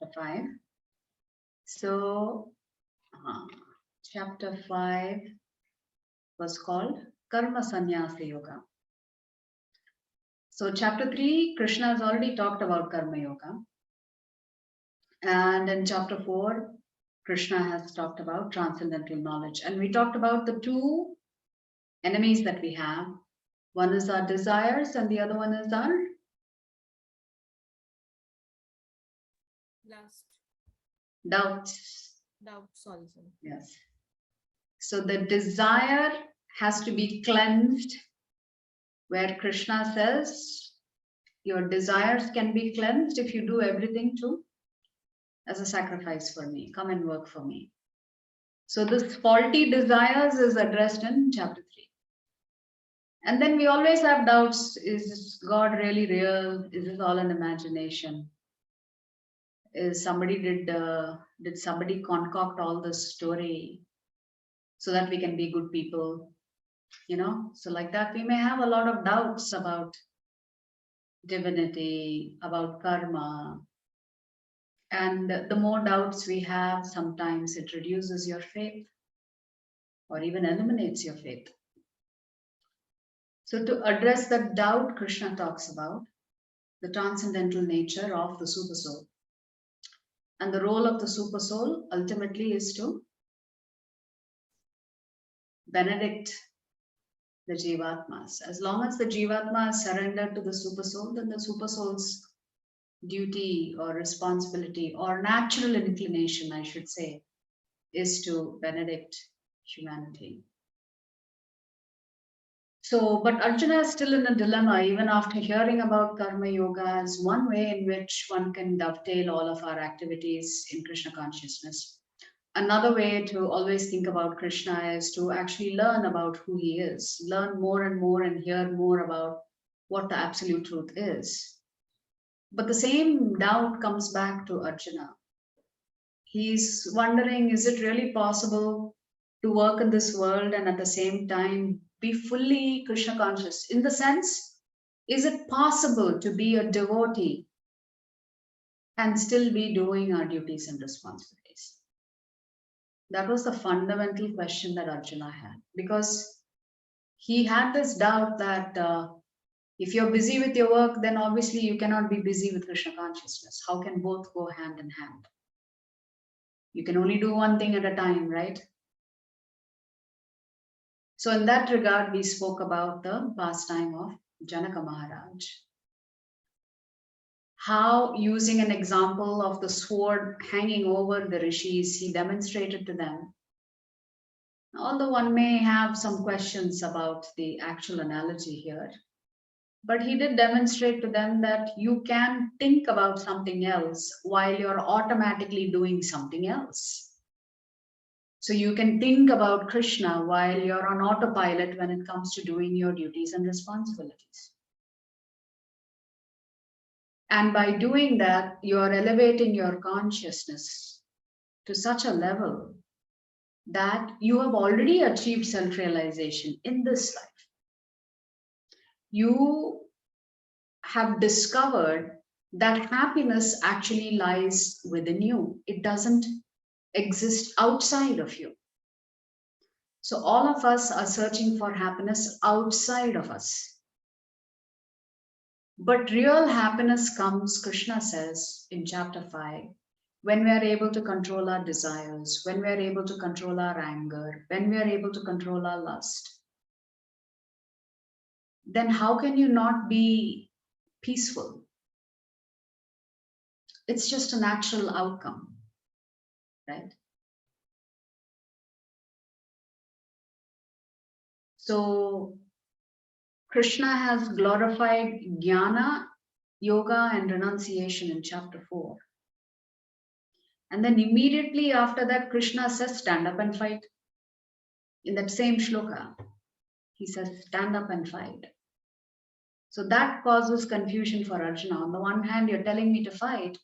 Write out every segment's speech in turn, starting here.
chapter 5. So, chapter 5 was called Karma Sannyasa Yoga. So, chapter 3, Krishna has already talked about Karma Yoga. And in chapter 4, Krishna has talked about transcendental knowledge. And we talked about the two enemies that we have. One is our desires, and the other one is our doubts. Doubts also. Yes. So the desire has to be cleansed, where Krishna says, your desires can be cleansed if you do everything as a sacrifice for me. Come and work for me. So this faulty desires is addressed in chapter 3. And then we always have doubts. Is God really real? Is this all an imagination? Is somebody did somebody concoct all this story so that we can be good people? So like that, we may have a lot of doubts about divinity, about karma. And the more doubts we have, sometimes it reduces your faith or even eliminates your faith. So to address that doubt, Krishna talks about the transcendental nature of the supersoul. And the role of the supersoul ultimately is to benedict the Jivatmas. As long as the Jivatma is surrendered to the supersoul, then the supersoul's duty or responsibility or natural inclination, I should say, is to benedict humanity. So, but Arjuna is still in a dilemma, even after hearing about Karma Yoga as one way in which one can dovetail all of our activities in Krishna consciousness. Another way to always think about Krishna is to actually learn about who he is, learn more and more and hear more about what the absolute truth is. But the same doubt comes back to Arjuna. He's wondering, is it really possible to work in this world and at the same time be fully Krishna conscious? In the sense, is it possible to be a devotee and still be doing our duties and responsibilities? That was the fundamental question that Arjuna had, because he had this doubt that if you're busy with your work, then obviously you cannot be busy with Krishna consciousness. How can both go hand in hand? You can only do one thing at a time, right? So in that regard, we spoke about the pastime of Janaka Maharaj. How, using an example of the sword hanging over the rishis, he demonstrated to them. Although one may have some questions about the actual analogy here, but he did demonstrate to them that you can think about something else while you're automatically doing something else. So you can think about Krishna while you're on autopilot when it comes to doing your duties and responsibilities. And by doing that, you are elevating your consciousness to such a level that you have already achieved self-realization in this life. You have discovered that happiness actually lies within you. It doesn't exist outside of you. So all of us are searching for happiness outside of us. But real happiness comes, Krishna says in chapter 5, when we are able to control our desires, when we are able to control our anger, when we are able to control our lust. Then how can you not be peaceful? It's just a natural outcome, right? So Krishna has glorified Dhyana, Yoga and Renunciation in chapter 4. And then immediately after that, Krishna says, stand up and fight. In that same shloka, he says, stand up and fight. So that causes confusion for Arjuna. On the one hand, you're telling me to fight.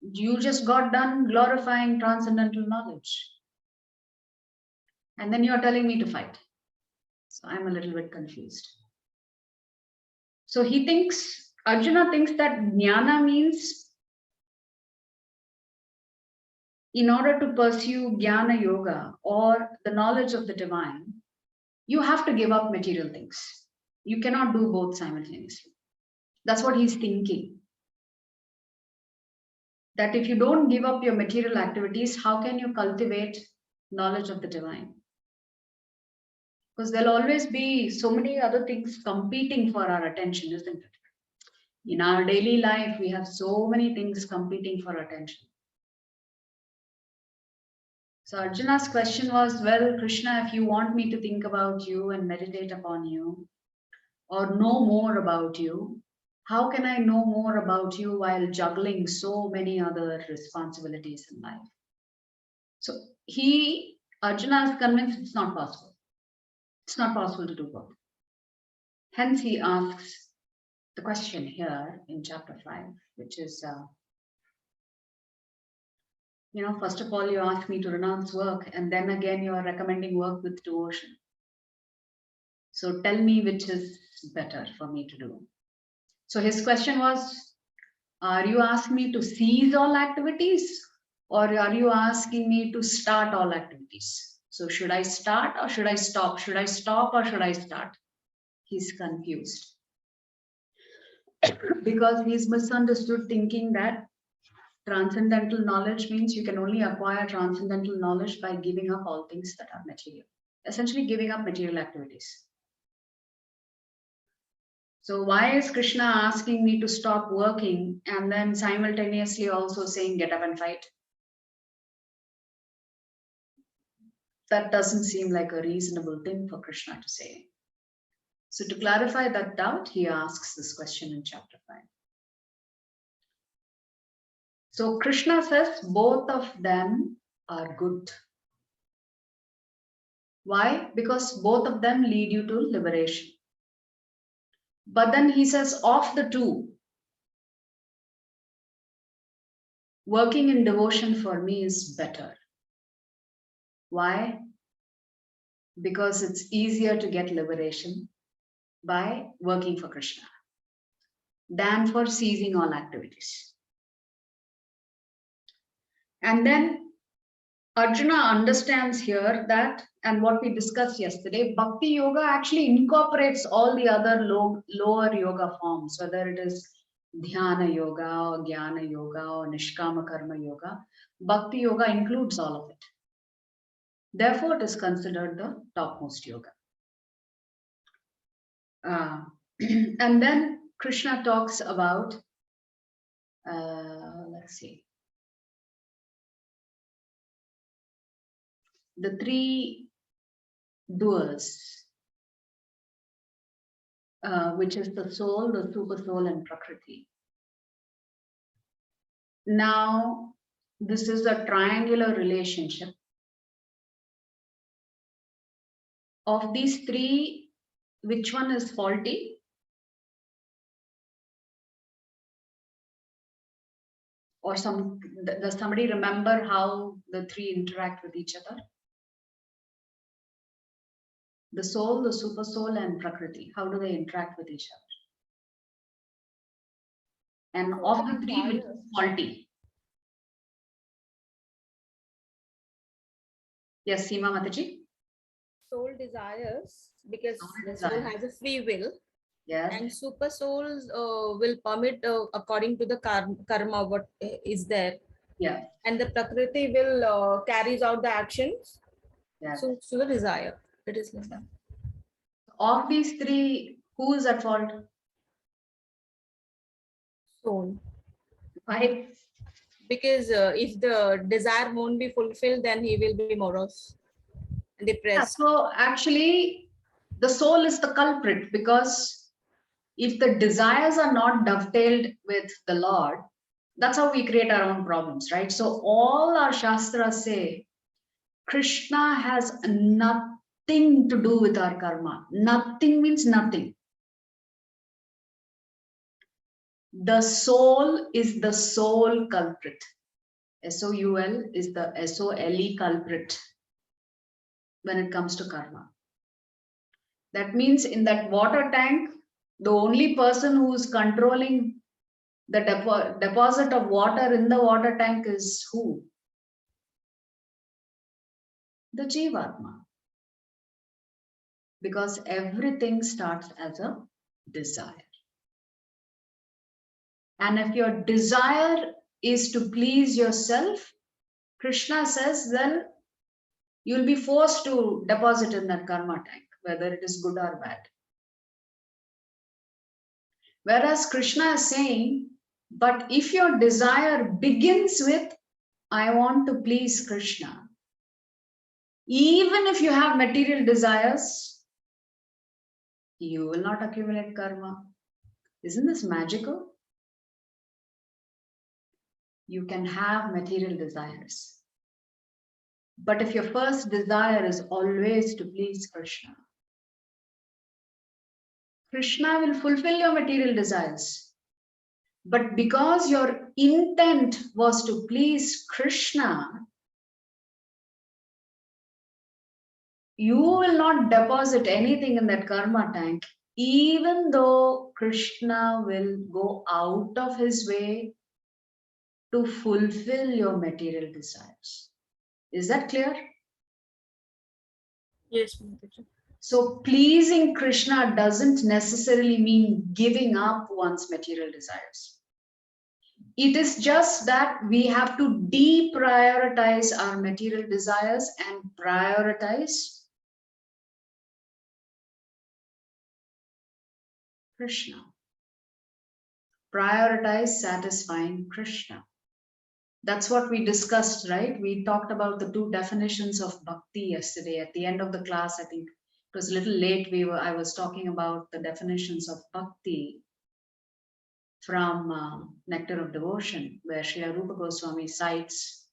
You just got done glorifying transcendental knowledge. And then you're telling me to fight. So I'm a little bit confused. So Arjuna thinks that jnana means in order to pursue Jnana Yoga or the knowledge of the divine, you have to give up material things. You cannot do both simultaneously. That's what he's thinking. That if you don't give up your material activities, how can you cultivate knowledge of the divine? Because there'll always be so many other things competing for our attention, isn't it? In our daily life, we have so many things competing for attention. So Arjuna's question was, well, Krishna, if you want me to think about you and meditate upon you or know more about you, how can I know more about you while juggling so many other responsibilities in life? So Arjuna is convinced it's not possible. It's not possible to do both. Hence he asks the question here in chapter 5, which is, first of all, you ask me to renounce work, and then again, you are recommending work with devotion. So tell me which is better for me to do. So his question was, are you asking me to cease all activities, or are you asking me to start all activities? So should I start or should I stop? Should I stop or should I start? He's confused because he's misunderstood, thinking that transcendental knowledge means you can only acquire transcendental knowledge by giving up all things that are material, essentially giving up material activities. So why is Krishna asking me to stop working and then simultaneously also saying get up and fight? That doesn't seem like a reasonable thing for Krishna to say. So to clarify that doubt, he asks this question in chapter 5. So Krishna says both of them are good. Why? Because both of them lead you to liberation. But then he says, of the two, working in devotion for me is better. Why? Because it's easier to get liberation by working for Krishna than for ceasing all activities. And then Arjuna understands here that, and what we discussed yesterday, Bhakti Yoga actually incorporates all the other lower yoga forms, whether it is Dhyana Yoga or Jnana Yoga or Nishkama Karma Yoga. Bhakti Yoga includes all of it. Therefore, it is considered the topmost yoga. And then Krishna talks about, let's see, the three doers, which is the soul, the super soul, and Prakriti. Now, this is a triangular relationship. Of these three, which one is faulty? Or does somebody remember how the three interact with each other? The soul, the super soul, and Prakriti. How do they interact with each other? And of the three, which is faulty? Yes, Seema Mataji? Soul desires, because the soul has a free will. Yes. And super souls will permit according to the karma what is there. Yeah. And the Prakriti will carries out the actions. Yeah. So the desire. It is like that. Of these three, who is at fault? Soul. Why? Because if the desire won't be fulfilled, then he will be morose and depressed. Yeah, so actually, the soul is the culprit, because if the desires are not dovetailed with the Lord, that's how we create our own problems, right? So all our Shastras say Krishna has nothing to do with our karma. Nothing means nothing. The soul is the sole culprit. SOUL is the SOLE culprit when it comes to karma. That means in that water tank, the only person who is controlling the deposit of water in the water tank is who? The Jivatma. Because everything starts as a desire. And if your desire is to please yourself, Krishna says, then you'll be forced to deposit in that karma tank, whether it is good or bad. Whereas Krishna is saying, but if your desire begins with, I want to please Krishna, even if you have material desires, you will not accumulate karma. Isn't this magical? You can have material desires. But if your first desire is always to please Krishna, Krishna will fulfill your material desires. But because your intent was to please Krishna, you will not deposit anything in that karma tank, even though Krishna will go out of his way to fulfill your material desires. Is that clear? Yes, Mataji. So pleasing Krishna doesn't necessarily mean giving up one's material desires. It is just that we have to deprioritize our material desires and prioritize Krishna. Prioritize satisfying Krishna. That's what we discussed, right? We talked about the two definitions of bhakti yesterday. At the end of the class, I think it was a little late. I was talking about the definitions of bhakti from Nectar of Devotion, where Srila Rupa Goswami cites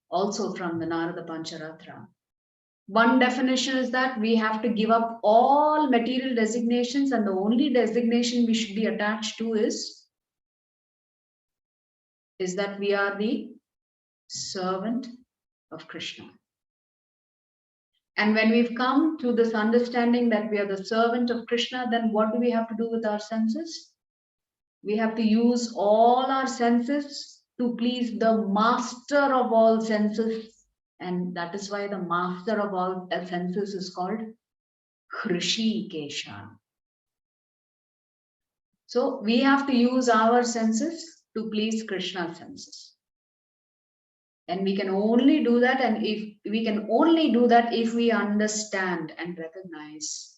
also from the Narada Pancharatra. One definition is that we have to give up all material designations, and the only designation we should be attached to is that we are the servant of Krishna. And when we've come to this understanding that we are the servant of Krishna, then what do we have to do with our senses? We have to use all our senses to please the master of all senses. And that is why the master of all senses is called Hrishikesha. So we have to use our senses to please Krishna's senses. And we can only do that, and if we can only do that if we understand and recognize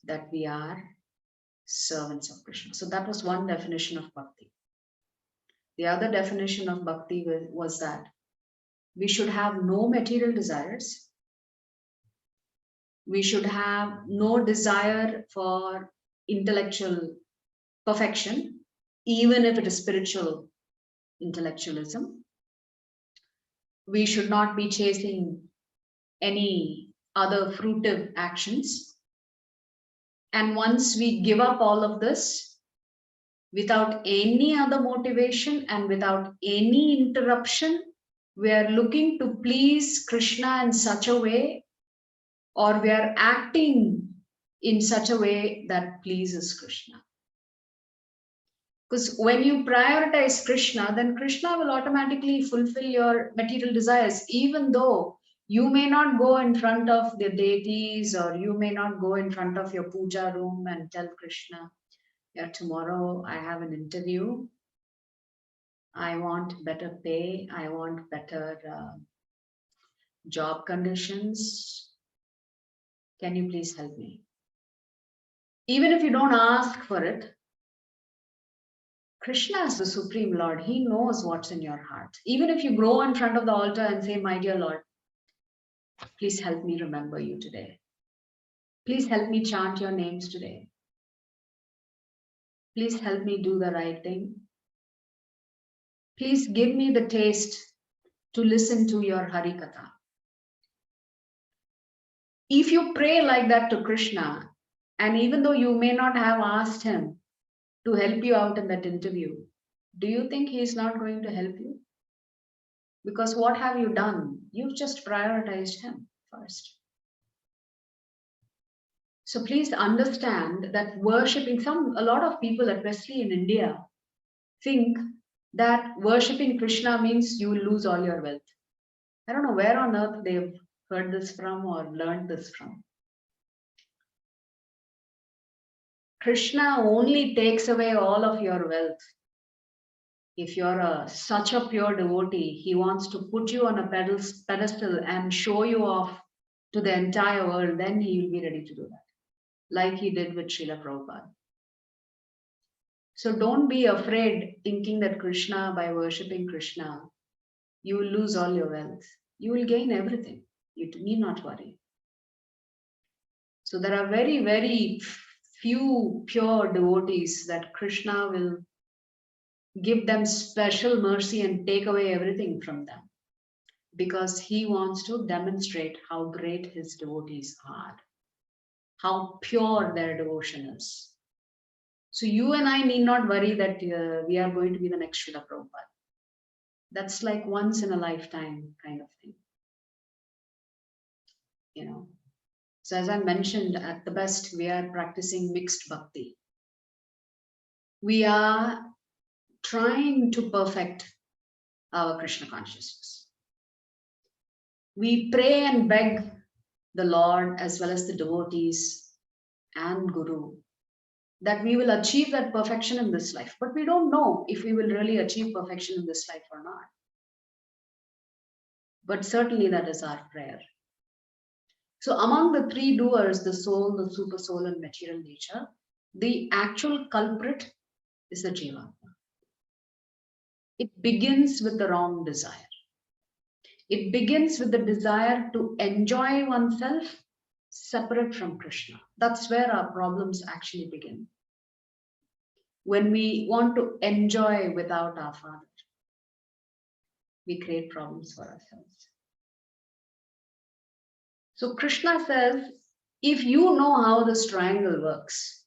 that we are servants of Krishna. So that was one definition of bhakti. The other definition of bhakti was that we should have no material desires. We should have no desire for intellectual perfection, even if it is spiritual intellectualism. We should not be chasing any other fruitive actions. And once we give up all of this without any other motivation and without any interruption, we are looking to please Krishna in such a way, or we are acting in such a way that pleases Krishna. Because when you prioritize Krishna, then Krishna will automatically fulfill your material desires, even though you may not go in front of the deities, or you may not go in front of your puja room and tell Krishna, yeah, tomorrow I have an interview. I want better pay. I want better job conditions. Can you please help me? Even if you don't ask for it, Krishna is the Supreme Lord. He knows what's in your heart. Even if you go in front of the altar and say, my dear Lord, please help me remember you today. Please help me chant your names today. Please help me do the right thing. Please give me the taste to listen to your Harikatha. If you pray like that to Krishna, and even though you may not have asked him to help you out in that interview, do you think he is not going to help you? Because what have you done? You've just prioritized him first. So please understand that worshipping, a lot of people, especially in India, think that worshipping Krishna means you will lose all your wealth. I don't know where on earth they've heard this from or learned this from. Krishna only takes away all of your wealth. If you're such a pure devotee, he wants to put you on a pedestal and show you off to the entire world, then he will be ready to do that, like he did with Srila Prabhupada. So don't be afraid thinking that Krishna, by worshipping Krishna, you will lose all your wealth. You will gain everything. You need not worry. So there are very, very few pure devotees that Krishna will give them special mercy and take away everything from them, because he wants to demonstrate how great his devotees are, how pure their devotion is. So you and I need not worry that we are going to be the next Srila Prabhupada. That's like once in a lifetime kind of thing. You know. So as I mentioned, at the best, we are practicing mixed bhakti. We are trying to perfect our Krishna consciousness. We pray and beg the Lord as well as the devotees and Guru that we will achieve that perfection in this life. But we don't know if we will really achieve perfection in this life or not. But certainly that is our prayer. So among the three doers, the soul, the super soul, and material nature, the actual culprit is the jiva. It begins with the wrong desire. It begins with the desire to enjoy oneself separate from Krishna. That's where our problems actually begin. When we want to enjoy without our Father, we create problems for ourselves. So Krishna says, if you know how this triangle works,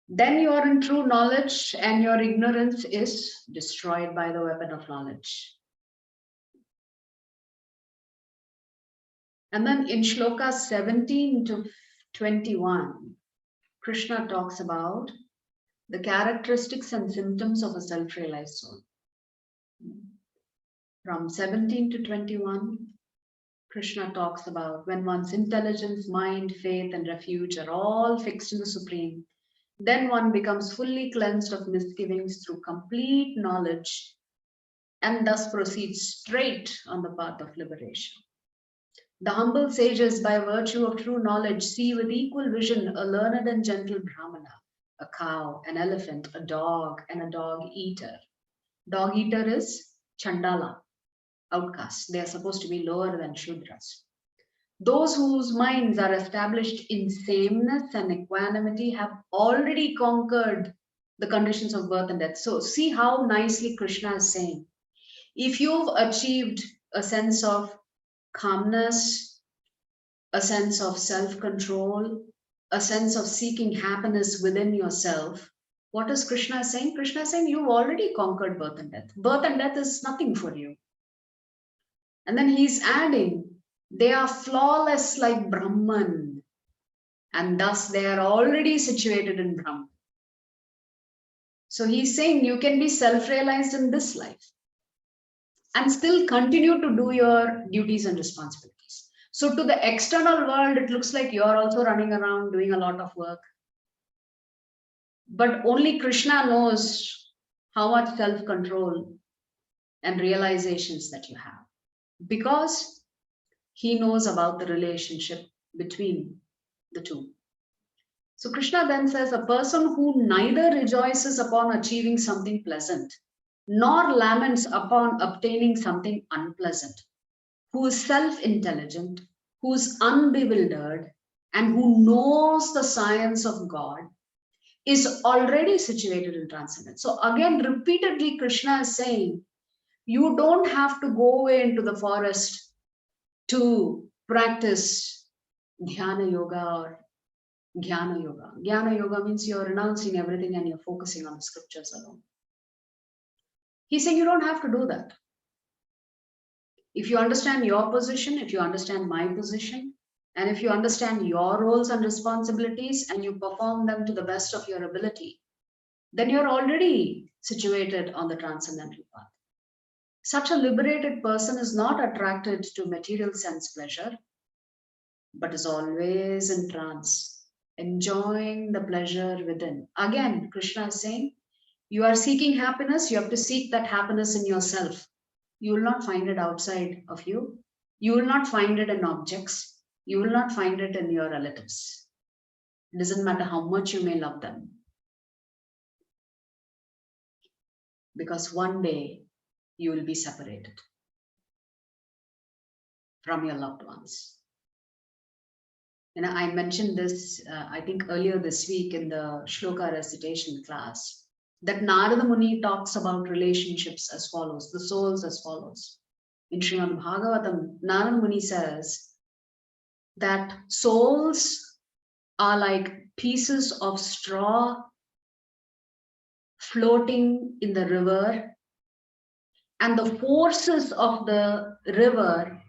then you are in true knowledge and your ignorance is destroyed by the weapon of knowledge. And then in shlokas 17 to 21, Krishna talks about the characteristics and symptoms of a self-realized soul. From 17 to 21, Krishna talks about when one's intelligence, mind, faith, and refuge are all fixed in the Supreme, then one becomes fully cleansed of misgivings through complete knowledge and thus proceeds straight on the path of liberation. The humble sages, by virtue of true knowledge, see with equal vision a learned and gentle Brahmana, a cow, an elephant, a dog, and a dog eater. Dog eater is Chandala, outcasts. They are supposed to be lower than Shudras. Those whose minds are established in sameness and equanimity have already conquered the conditions of birth and death. So see how nicely Krishna is saying, if you've achieved a sense of calmness, a sense of self-control, a sense of seeking happiness within yourself, what is Krishna saying? Krishna is saying you've already conquered birth and death. Birth and death is nothing for you. And then he's adding, they are flawless like Brahman, and thus they are already situated in Brahman. So he's saying you can be self-realized in this life and still continue to do your duties and responsibilities. So to the external world, it looks like you're also running around doing a lot of work. But only Krishna knows how much self-control and realizations that you have, because he knows about the relationship between the two. So Krishna then says, a person who neither rejoices upon achieving something pleasant, nor laments upon obtaining something unpleasant, who is self-intelligent, who is unbewildered, and who knows the science of God, is already situated in transcendence. So again, repeatedly, Krishna is saying, you don't have to go away into the forest to practice Dhyana Yoga or Jnana Yoga. Jnana Yoga means you're renouncing everything and you're focusing on the scriptures alone. He's saying you don't have to do that. If you understand your position, if you understand my position, and if you understand your roles and responsibilities and you perform them to the best of your ability, then you're already situated on the transcendental path. Such a liberated person is not attracted to material sense pleasure, but is always in trance, enjoying the pleasure within. Again, Krishna is saying, you are seeking happiness, you have to seek that happiness in yourself. You will not find it outside of you. You will not find it in objects. You will not find it in your relatives. It doesn't matter how much you may love them. Because one day you will be separated from your loved ones. I mentioned this, I think earlier this week in the shloka recitation class, that Narada Muni talks about relationships as follows, the souls as follows. In Srimad Bhagavatam, Narada Muni says that souls are like pieces of straw floating in the river, and the forces of the river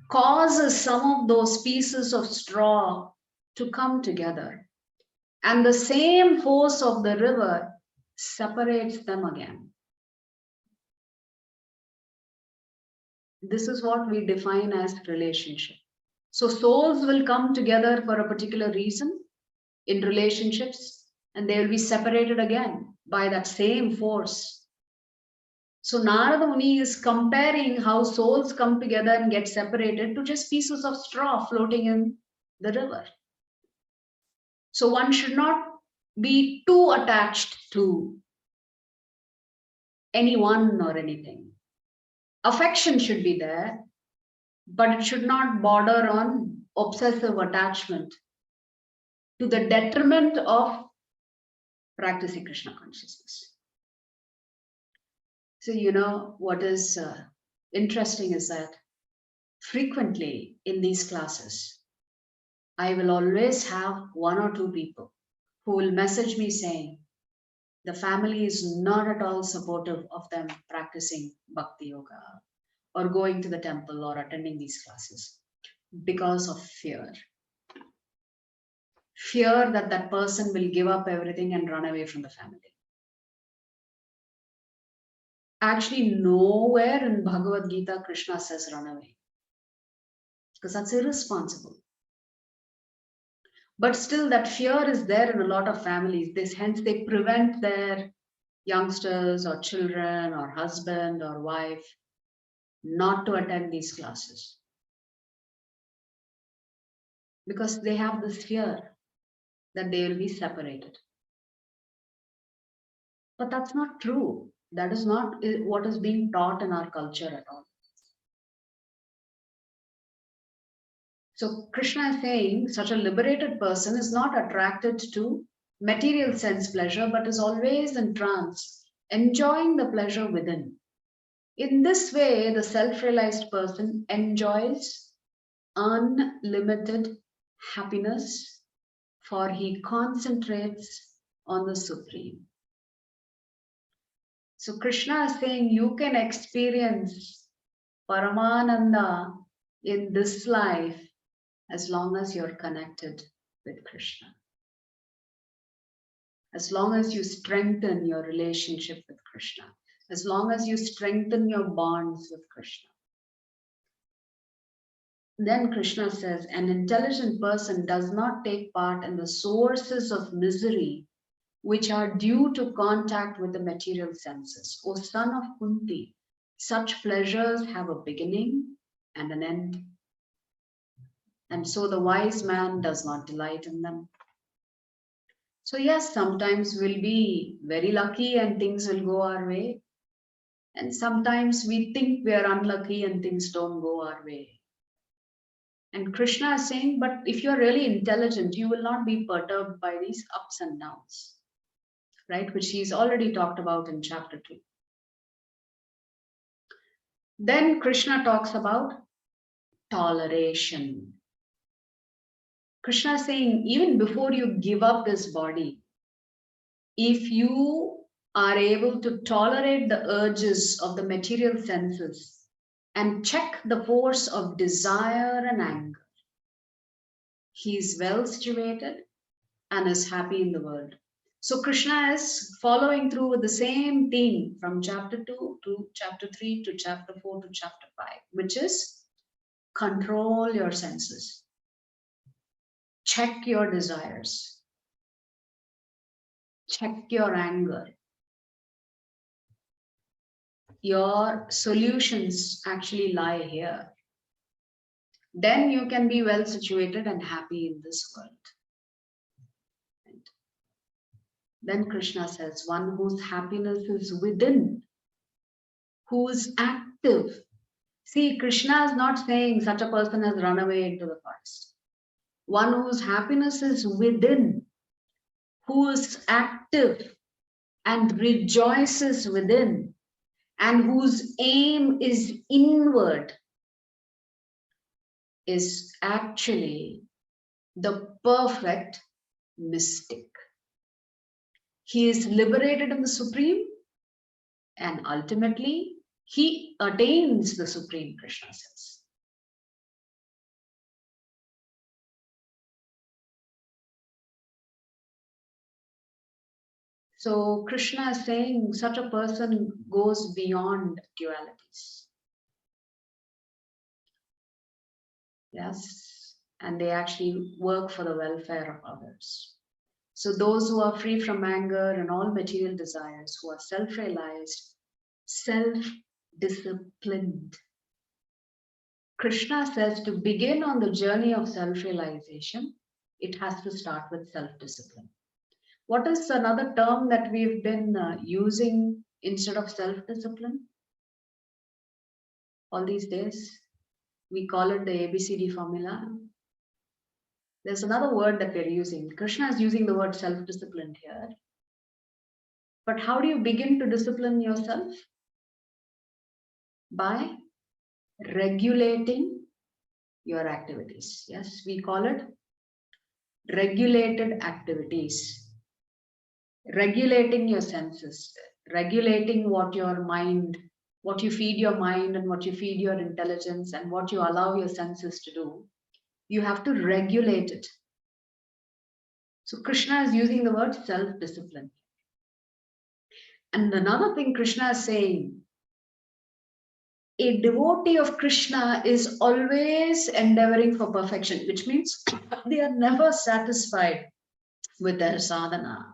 causes some of those pieces of straw to come together. And the same force of the river separates them again. This is what we define as relationship. So souls will come together for a particular reason in relationships, and they will be separated again by that same force. So Narada Muni is comparing how souls come together and get separated to just pieces of straw floating in the river. So one should not be too attached to anyone or anything. Affection should be there, but it should not border on obsessive attachment to the detriment of practicing Krishna consciousness. So, what is interesting is that frequently in these classes, I will always have one or two people who will message me saying, the family is not at all supportive of them practicing bhakti yoga or going to the temple or attending these classes because of fear. Fear that that person will give up everything and run away from the family. Actually, nowhere in Bhagavad Gita Krishna says run away, because that's irresponsible. But still that fear is there in a lot of families. Hence they prevent their youngsters or children or husband or wife not to attend these classes, because they have this fear that they will be separated. But that's not true. That is not what is being taught in our culture at all. So Krishna is saying such a liberated person is not attracted to material sense pleasure, but is always in trance, enjoying the pleasure within. In this way, the self-realized person enjoys unlimited happiness, for he concentrates on the Supreme. So Krishna is saying you can experience Paramananda in this life as long as you're connected with Krishna. As long as you strengthen your relationship with Krishna. As long as you strengthen your bonds with Krishna. Then Krishna says, an intelligent person does not take part in the sources of misery which are due to contact with the material senses. O son of Kunti, such pleasures have a beginning and an end. And so the wise man does not delight in them. So yes, sometimes we'll be very lucky and things will go our way. And sometimes we think we are unlucky and things don't go our way. And Krishna is saying, but if you're really intelligent, you will not be perturbed by these ups and downs, right? Which he's already talked about in chapter 2. Then Krishna talks about toleration. Krishna is saying, even before you give up this body, if you are able to tolerate the urges of the material senses and check the force of desire and anger, he is well situated and is happy in the world. So Krishna is following through with the same theme from chapter 2 to chapter 3 to chapter 4 to chapter 5, which is control your senses, check your desires, check your anger. Your solutions actually lie here. Then you can be well situated and happy in this world. Then Krishna says, one whose happiness is within, who is active. See, Krishna is not saying such a person has run away into the forest. One whose happiness is within, who is active and rejoices within, and whose aim is inward, is actually the perfect mystic. He is liberated in the Supreme, and ultimately he attains the Supreme, Krishna says. So Krishna is saying such a person goes beyond dualities. Yes, and they actually work for the welfare of others. So those who are free from anger and all material desires, who are self-realized, self-disciplined. Krishna says to begin on the journey of self-realization, it has to start with self-discipline. What is another term that we've been using instead of self-discipline all these days? We call it the ABCD formula. There's another word that we're using. Krishna is using the word self-disciplined here. But how do you begin to discipline yourself? By regulating your activities. Yes, we call it regulated activities. Regulating your senses, regulating what your mind, what you feed your mind and what you feed your intelligence and what you allow your senses to do. You have to regulate it. So Krishna is using the word self-discipline. And another thing Krishna is saying, a devotee of Krishna is always endeavoring for perfection, which means they are never satisfied with their sadhana.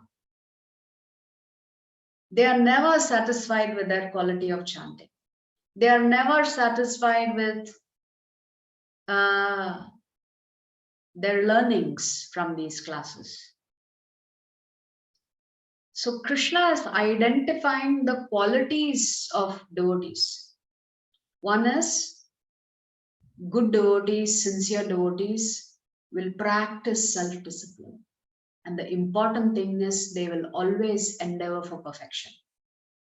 They are never satisfied with their quality of chanting. They are never satisfied with their learnings from these classes. So Krishna is identifying the qualities of devotees. One is good devotees, sincere devotees will practice self-discipline. And the important thing is they will always endeavor for perfection.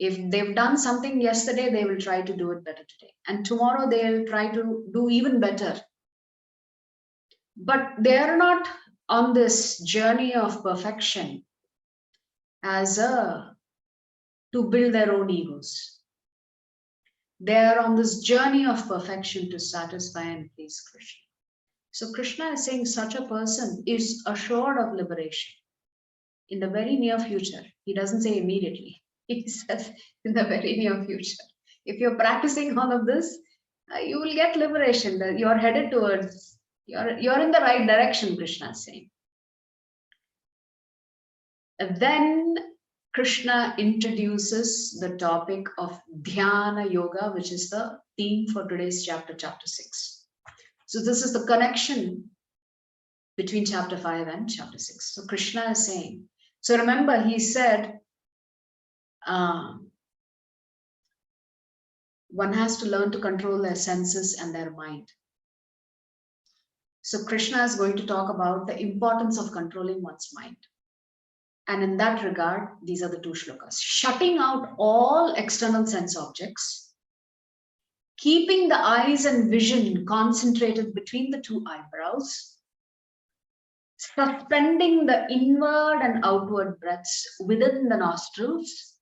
If they've done something yesterday, they will try to do it better today. And tomorrow they'll try to do even better. But they are not on this journey of perfection to build their own egos. They are on this journey of perfection to satisfy and please Krishna. So Krishna is saying such a person is assured of liberation in the very near future. He doesn't say immediately. He says in the very near future. If you're practicing all of this, you will get liberation. You're headed towards, you're in the right direction, Krishna is saying. And then Krishna introduces the topic of Dhyana Yoga, which is the theme for today's chapter, chapter 6. So this is the connection between chapter 5 and chapter 6. So Krishna is saying, so remember he said, one has to learn to control their senses and their mind. So Krishna is going to talk about the importance of controlling one's mind. And in that regard, these are the two shlokas. Shutting out all external sense objects, keeping the eyes and vision concentrated between the two eyebrows, suspending the inward and outward breaths within the nostrils,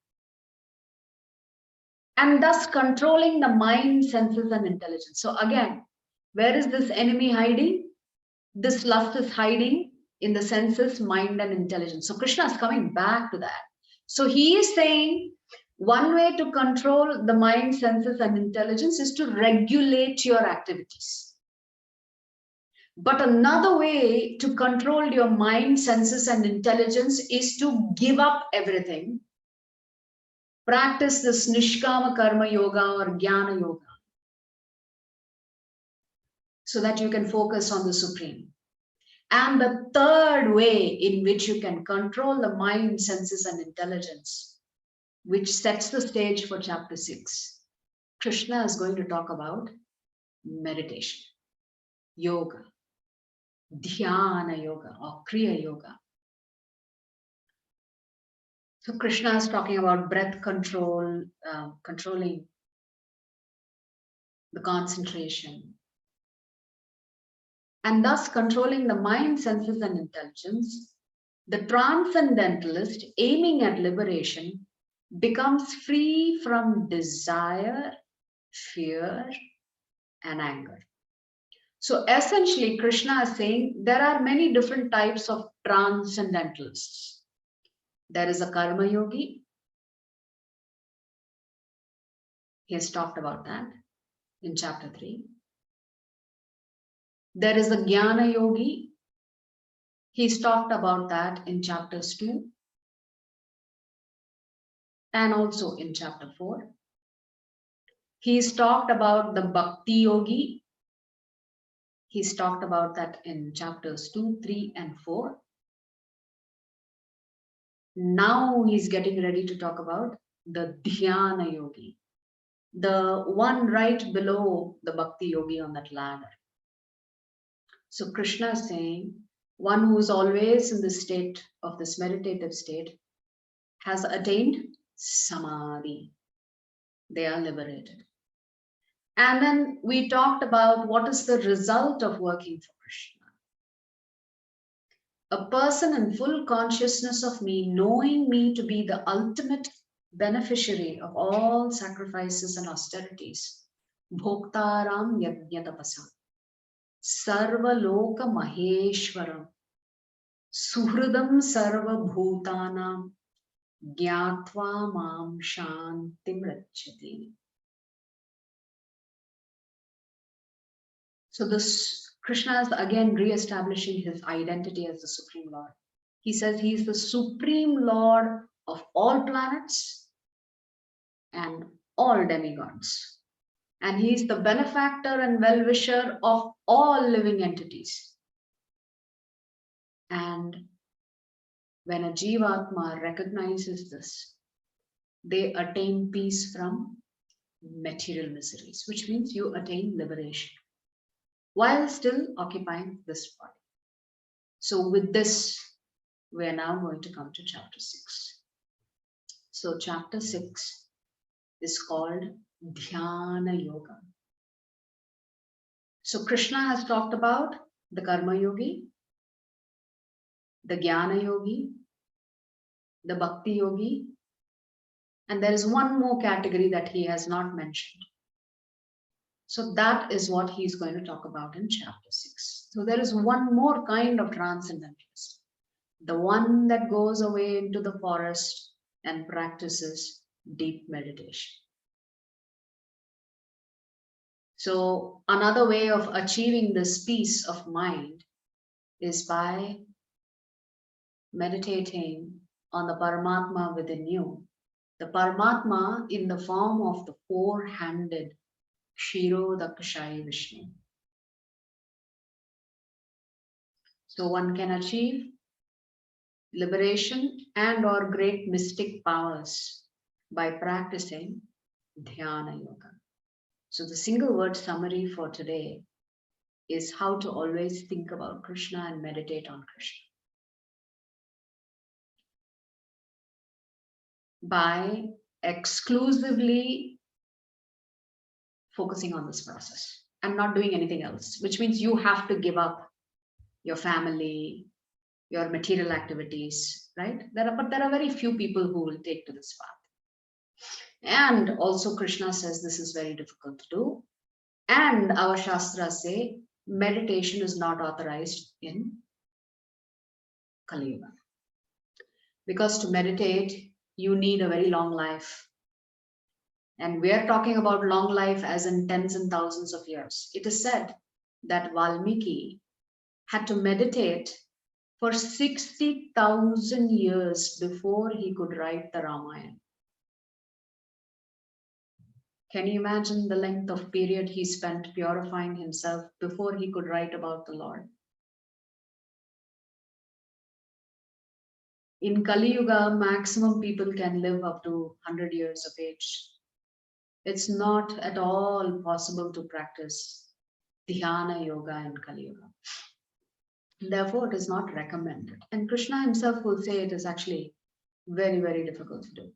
and thus controlling the mind, senses, and intelligence. So again, where is this enemy hiding? This lust is hiding in the senses, mind, and intelligence. So Krishna is coming back to that. So he is saying one way to control the mind, senses, and intelligence is to regulate your activities. But another way to control your mind, senses, and intelligence is to give up everything. Practice this Nishkama Karma Yoga or Jnana Yoga so that you can focus on the Supreme. And the third way in which you can control the mind, senses, and intelligence, which sets the stage for chapter 6, Krishna is going to talk about meditation, yoga, Dhyana Yoga or Kriya Yoga. So Krishna is talking about breath control, controlling the concentration, and thus controlling the mind, senses, and intelligence. The transcendentalist aiming at liberation becomes free from desire, fear, and anger. So essentially, Krishna is saying there are many different types of transcendentalists. There is a karma yogi. He has talked about that in chapter 3. There is a jnana yogi. He's talked about that in chapters 2 and also in chapter 4. He's talked about the bhakti yogi. He's talked about that in chapters 2, 3, and 4. Now he's getting ready to talk about the Dhyana yogi, the one right below the bhakti yogi on that ladder. So Krishna is saying one who is always in the state of this meditative state has attained Samadhi. They are liberated. And then we talked about what is the result of working for Krishna. A person in full consciousness of me, knowing me to be the ultimate beneficiary of all sacrifices and austerities, Bhoktaram Yajnatapasa, Sarva Loka Maheshwaram, Suhridam Sarva Bhutanam, Gyatva Mam Shantim Rachati. So this Krishna is again re-establishing his identity as the Supreme Lord. He says he is the Supreme Lord of all planets and all demigods. And he is the benefactor and well-wisher of all living entities. And when a Jivatma recognizes this, they attain peace from material miseries, which means you attain liberation, while still occupying this body. So with this, we are now going to come to chapter 6. So chapter 6 is called Dhyana Yoga. So Krishna has talked about the Karma Yogi, the Jnana Yogi, the Bhakti Yogi, and there is one more category that he has not mentioned. So that is what he's going to talk about in chapter 6. So there is one more kind of transcendentalist, the one that goes away into the forest and practices deep meditation. So another way of achieving this peace of mind is by meditating on the Paramatma within you, the Paramatma in the form of the four-handed Kshirodakashayi Vishnu. So one can achieve liberation and or great mystic powers by practicing Dhyana Yoga. So the single word summary for today is how to always think about Krishna and meditate on Krishna. By exclusively focusing on this process and not doing anything else, which means you have to give up your family, your material activities, right? But there are very few people who will take to this path. And also Krishna says this is very difficult to do. And our Shastras say meditation is not authorized in Kali Yuga. Because to meditate, you need a very long life. And we are talking about long life as in tens and thousands of years. It is said that Valmiki had to meditate for 60,000 years before he could write the Ramayana. Can you imagine the length of period he spent purifying himself before he could write about the Lord? In Kali Yuga, maximum people can live up to 100 years of age. It's not at all possible to practice Dhyana yoga in Kali Yuga. Therefore, it is not recommended. And Krishna himself will say it is actually very, very difficult to do.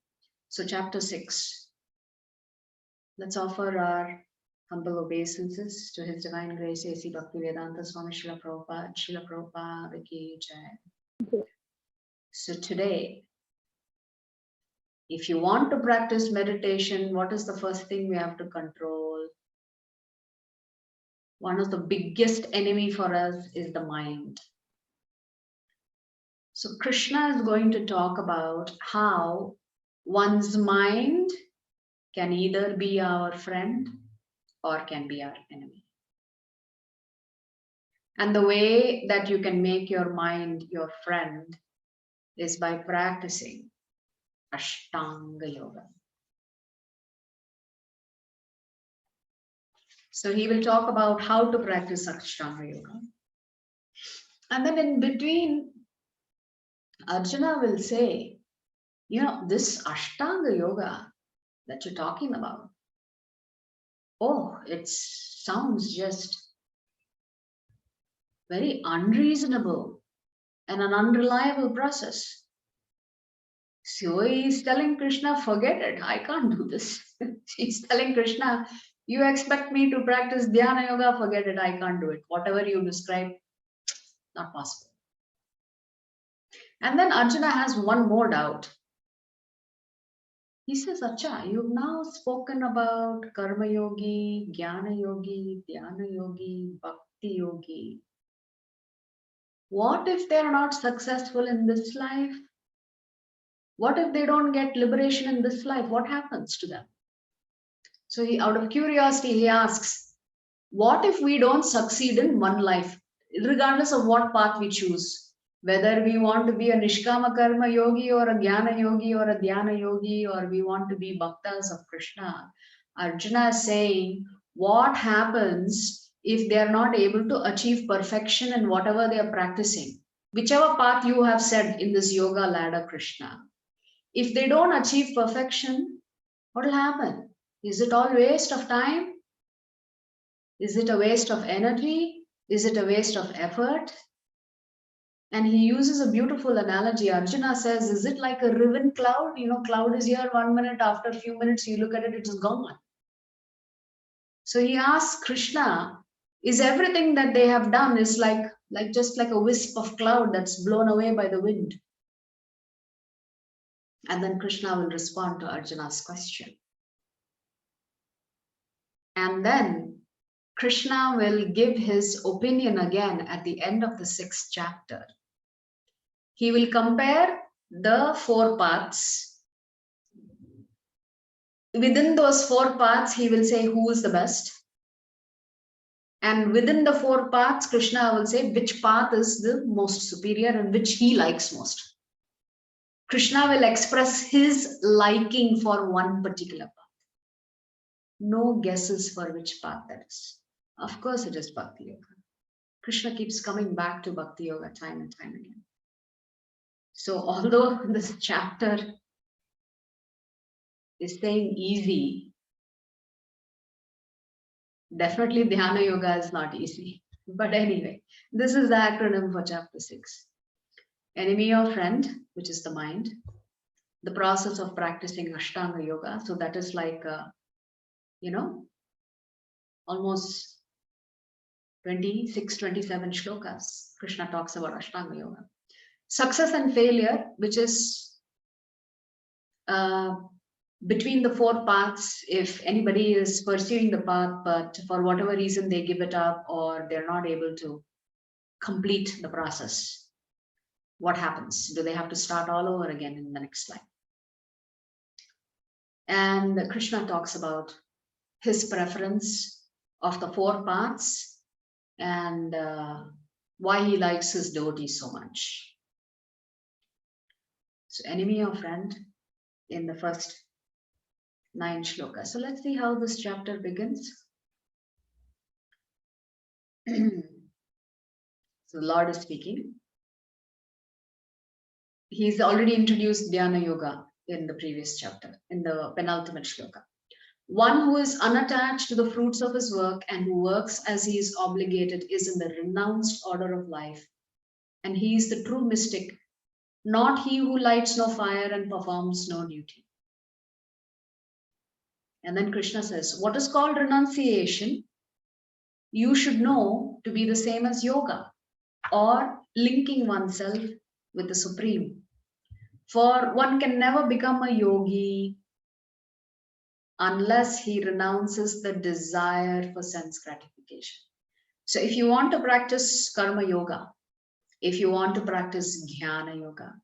So, chapter 6. Let's offer our humble obeisances to His Divine Grace, A.C. Bhaktivedanta Swami Srila Prabhupada Ki Jai. So today, if you want to practice meditation, what is the first thing we have to control? One of the biggest enemy for us is the mind. So Krishna is going to talk about how one's mind can either be our friend or can be our enemy. And the way that you can make your mind your friend is by practicing Ashtanga Yoga. So he will talk about how to practice Ashtanga Yoga. And then in between, Arjuna will say, you know, this Ashtanga Yoga that you're talking about, oh, it sounds just very unreasonable and an unreliable process. So he's telling Krishna, forget it, I can't do this. He's telling Krishna, you expect me to practice Dhyana Yoga, forget it, I can't do it. Whatever you describe, not possible. And then Arjuna has one more doubt. He says, Acha, you've now spoken about Karma Yogi, Jnana Yogi, Dhyana Yogi, Bhakti Yogi. What if they're not successful in this life? What if they don't get liberation in this life? What happens to them? So he, out of curiosity, he asks, what if we don't succeed in one life, regardless of what path we choose? Whether we want to be a Nishkama Karma Yogi or a Jnana Yogi or a Dhyana Yogi, or we want to be Bhaktas of Krishna, Arjuna is saying, what happens if they are not able to achieve perfection in whatever they are practicing? Whichever path you have said in this yoga ladder, Krishna, if they don't achieve perfection, what will happen? Is it all waste of time? Is it a waste of energy? Is it a waste of effort? And he uses a beautiful analogy. Arjuna says, is it like a riven cloud? You know, cloud is here 1 minute, after a few minutes, you look at it, it is gone. So he asks Krishna, is everything that they have done is like just like a wisp of cloud that's blown away by the wind? And then Krishna will respond to Arjuna's question. And then Krishna will give his opinion again at the end of the 6th chapter. He will compare the 4 paths. Within those 4 paths, he will say who is the best. And within the 4 paths, Krishna will say which path is the most superior and which he likes most. Krishna will express his liking for one particular path. No guesses for which path that is. Of course, it is Bhakti Yoga. Krishna keeps coming back to Bhakti Yoga time and time again. So although this chapter is saying easy, definitely Dhyana Yoga is not easy. But anyway, this is the acronym for chapter 6. Enemy or friend, which is the mind. The process of practicing Ashtanga Yoga. So that is like, almost 26, 27 shlokas. Krishna talks about Ashtanga Yoga. Success and failure, which is between the 4 paths. If anybody is pursuing the path, but for whatever reason they give it up or they're not able to complete the process. what happens? Do they have to start all over again in the next life? And Krishna talks about his preference of the 4 paths and why he likes his devotees so much. So enemy or friend in the first 9 shlokas. So let's see how this chapter begins. So the Lord is speaking. He's already introduced Dhyana Yoga in the previous chapter, in the penultimate shloka. One who is unattached to the fruits of his work and who works as he is obligated is in the renounced order of life. And he is the true mystic, not he who lights no fire and performs no duty. And then Krishna says, what is called renunciation, you should know to be the same as yoga, or linking oneself with the Supreme. For one can never become a yogi unless he renounces the desire for sense gratification. So if you want to practice karma yoga, if you want to practice jnana yoga,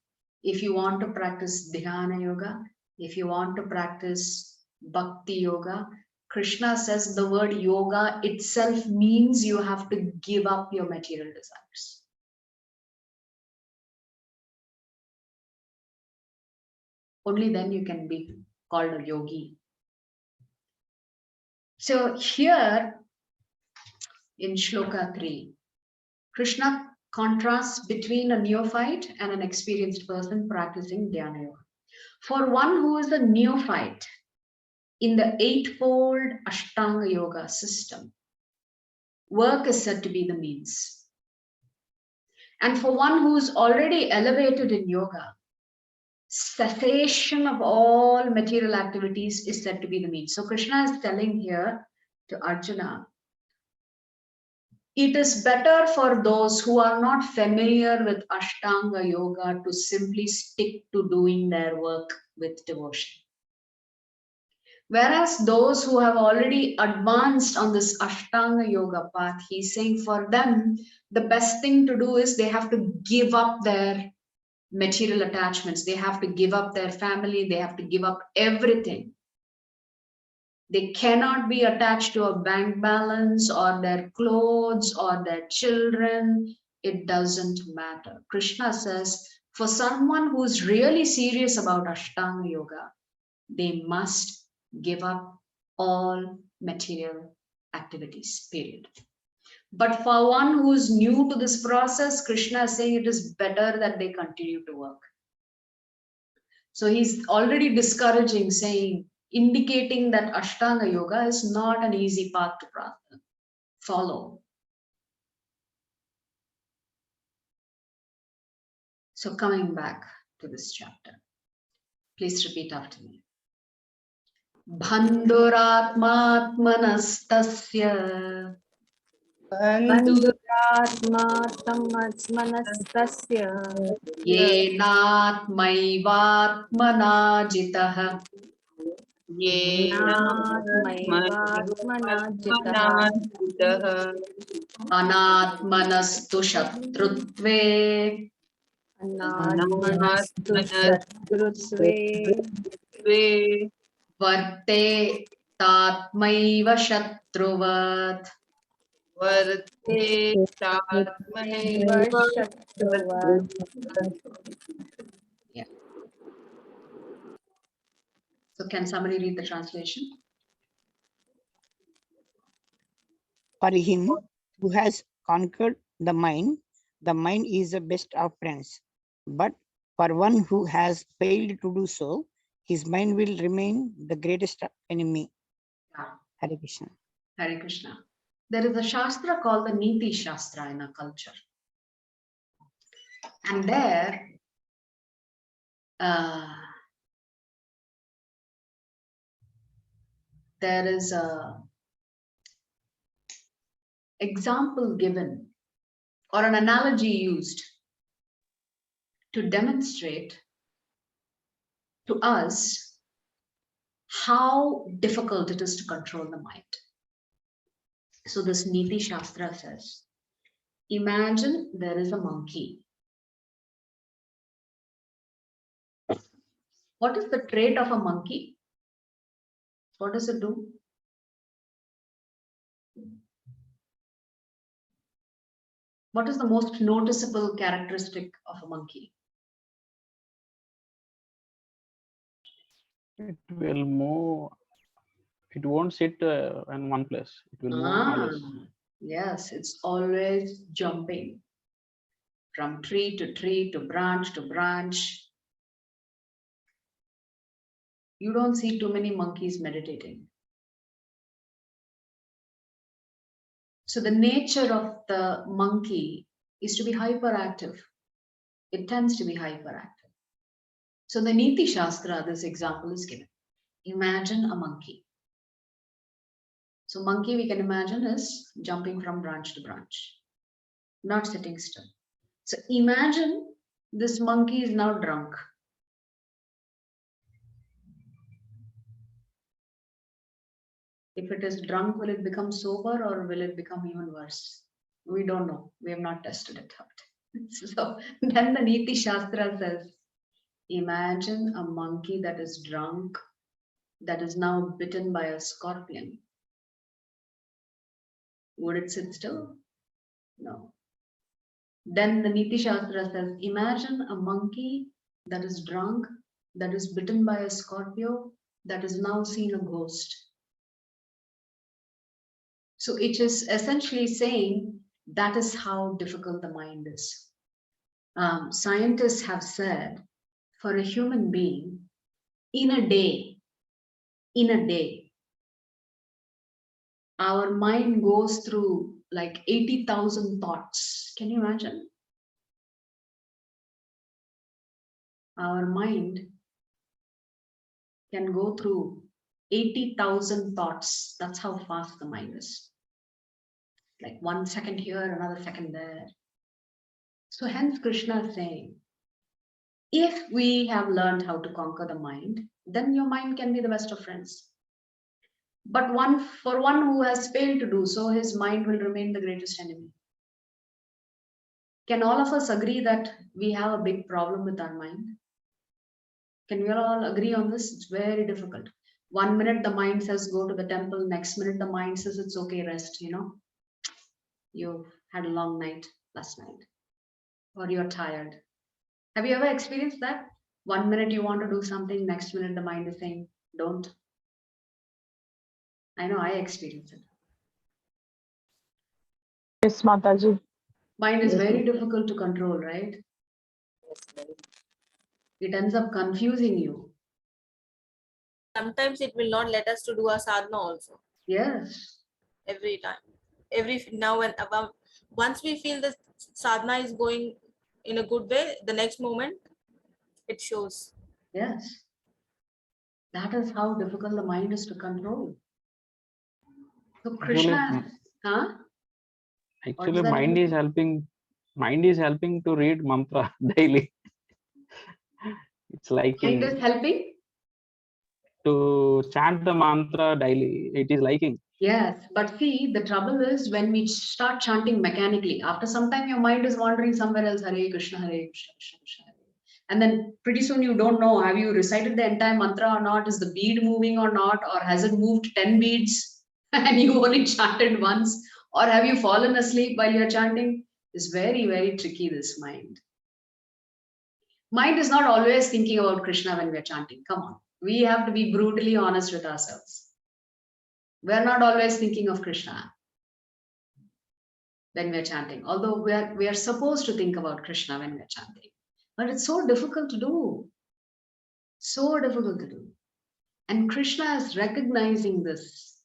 if you want to practice dhyana yoga, if you want to practice bhakti yoga, Krishna says the word yoga itself means you have to give up your material desires. Only then you can be called a yogi. So here in shloka 3, Krishna contrasts between a neophyte and an experienced person practicing Dhyana Yoga. For one who is a neophyte in the 8-fold Ashtanga Yoga system, work is said to be the means. And for one who is already elevated in yoga, cessation of all material activities is said to be the means. So Krishna is telling here to Arjuna, it is better for those who are not familiar with Ashtanga Yoga to simply stick to doing their work with devotion. Whereas those who have already advanced on this Ashtanga Yoga path, he's saying for them, the best thing to do is they have to give up their material attachments. They have to give up their family. They have to give up everything. They cannot be attached to a bank balance or their clothes or their children. It doesn't matter. Krishna says, for someone who's really serious about Ashtanga Yoga, they must give up all material activities, period. But for one who's new to this process, Krishna is saying it is better that they continue to work. So he's already discouraging, saying, indicating that Ashtanga Yoga is not an easy path to follow. So coming back to this chapter, please repeat after me. Bandhuratmatmanastasya बन्धुरात्मात्मनस्तस्य yenatmaivatmana jitah येनात्मैवात्मना जितः anatmanastu shatrutve अनात्मनस्तु शत्रुत्वे varte tatmaiva shatruvat. वर्तेतात्मैव शत्रुवत्. Yeah. So can somebody read the translation? For him who has conquered the mind is the best of friends. But for one who has failed to do so, his mind will remain the greatest enemy. Yeah. Hare Krishna. Hare Krishna. There is a shastra called the Niti Shastra in our culture. And there, there is a example given or an analogy used to demonstrate to us how difficult it is to control the mind. So this Niti Shastra says, imagine there is a monkey What is the trait of a monkey? What does it do? What is the most noticeable characteristic of a monkey? It will move. It won't sit in one place. It will move always. Yes, it's always jumping from tree to tree to branch to branch. You don't see too many monkeys meditating. So the nature of the monkey is to be hyperactive. It tends to be hyperactive. So the Niti Shastra, this example is given. Imagine a monkey. So monkey we can imagine is jumping from branch to branch, not sitting still. So imagine this monkey is now drunk. If it is drunk, will it become sober or will it become even worse? We don't know. We have not tested it out. So then the Niti Shastra says, imagine a monkey that is drunk, that is now bitten by a scorpion. Would it sit still? No. Then the Niti Shastra says, imagine a monkey that is drunk, that is bitten by a scorpio, that is now seen a ghost. So it is essentially saying that is how difficult the mind is. Scientists have said for a human being, in a day, our mind goes through like 80,000 thoughts. Can you imagine? Our mind can go through 80,000 thoughts. That's how fast the mind is. Like 1 second here, another second there. So hence Krishna is saying, if we have learned how to conquer the mind, then your mind can be the best of friends. But for one who has failed to do so, his mind will remain the greatest enemy. Can all of us agree that we have a big problem with our mind? Can we all agree on this? It's very difficult. 1 minute the mind says go to the temple, next minute the mind says it's okay, rest, you had a long night last night, or you're tired. Have you ever experienced that? 1 minute you want to do something, next minute the mind is saying don't. I know I experienced it. Yes, Mataji. Mind is Yes, very ma'am. difficult to control, right? It ends up confusing you. Sometimes it will not let us to do our sadhana also. Yes. Every time. Every now and about once we feel the sadhana is going in a good way, the next moment it shows. Yes. That is how difficult the mind is to control. So Krishna, huh? Actually, mind is helping. Mind is helping to read mantra daily. It's liking Mind is helping? to chant the mantra daily. It is liking. Yes, but see, the trouble is when we start chanting mechanically, after some time your mind is wandering somewhere else, Hare Krishna, Hare Krishna, Krishna Krishna, Hare. And then pretty soon you don't know, have you recited the entire mantra or not? Is the bead moving or not? Or has it moved 10 beads and you only chanted once? Or have you fallen asleep while you're chanting? It's very, very tricky, this mind. Mind is not always thinking about Krishna when we're chanting. Come on. We have to be brutally honest with ourselves. We're not always thinking of Krishna when we're chanting, although we are supposed to think about Krishna when we're chanting. But it's so difficult to do. So difficult to do. And Krishna is recognizing this.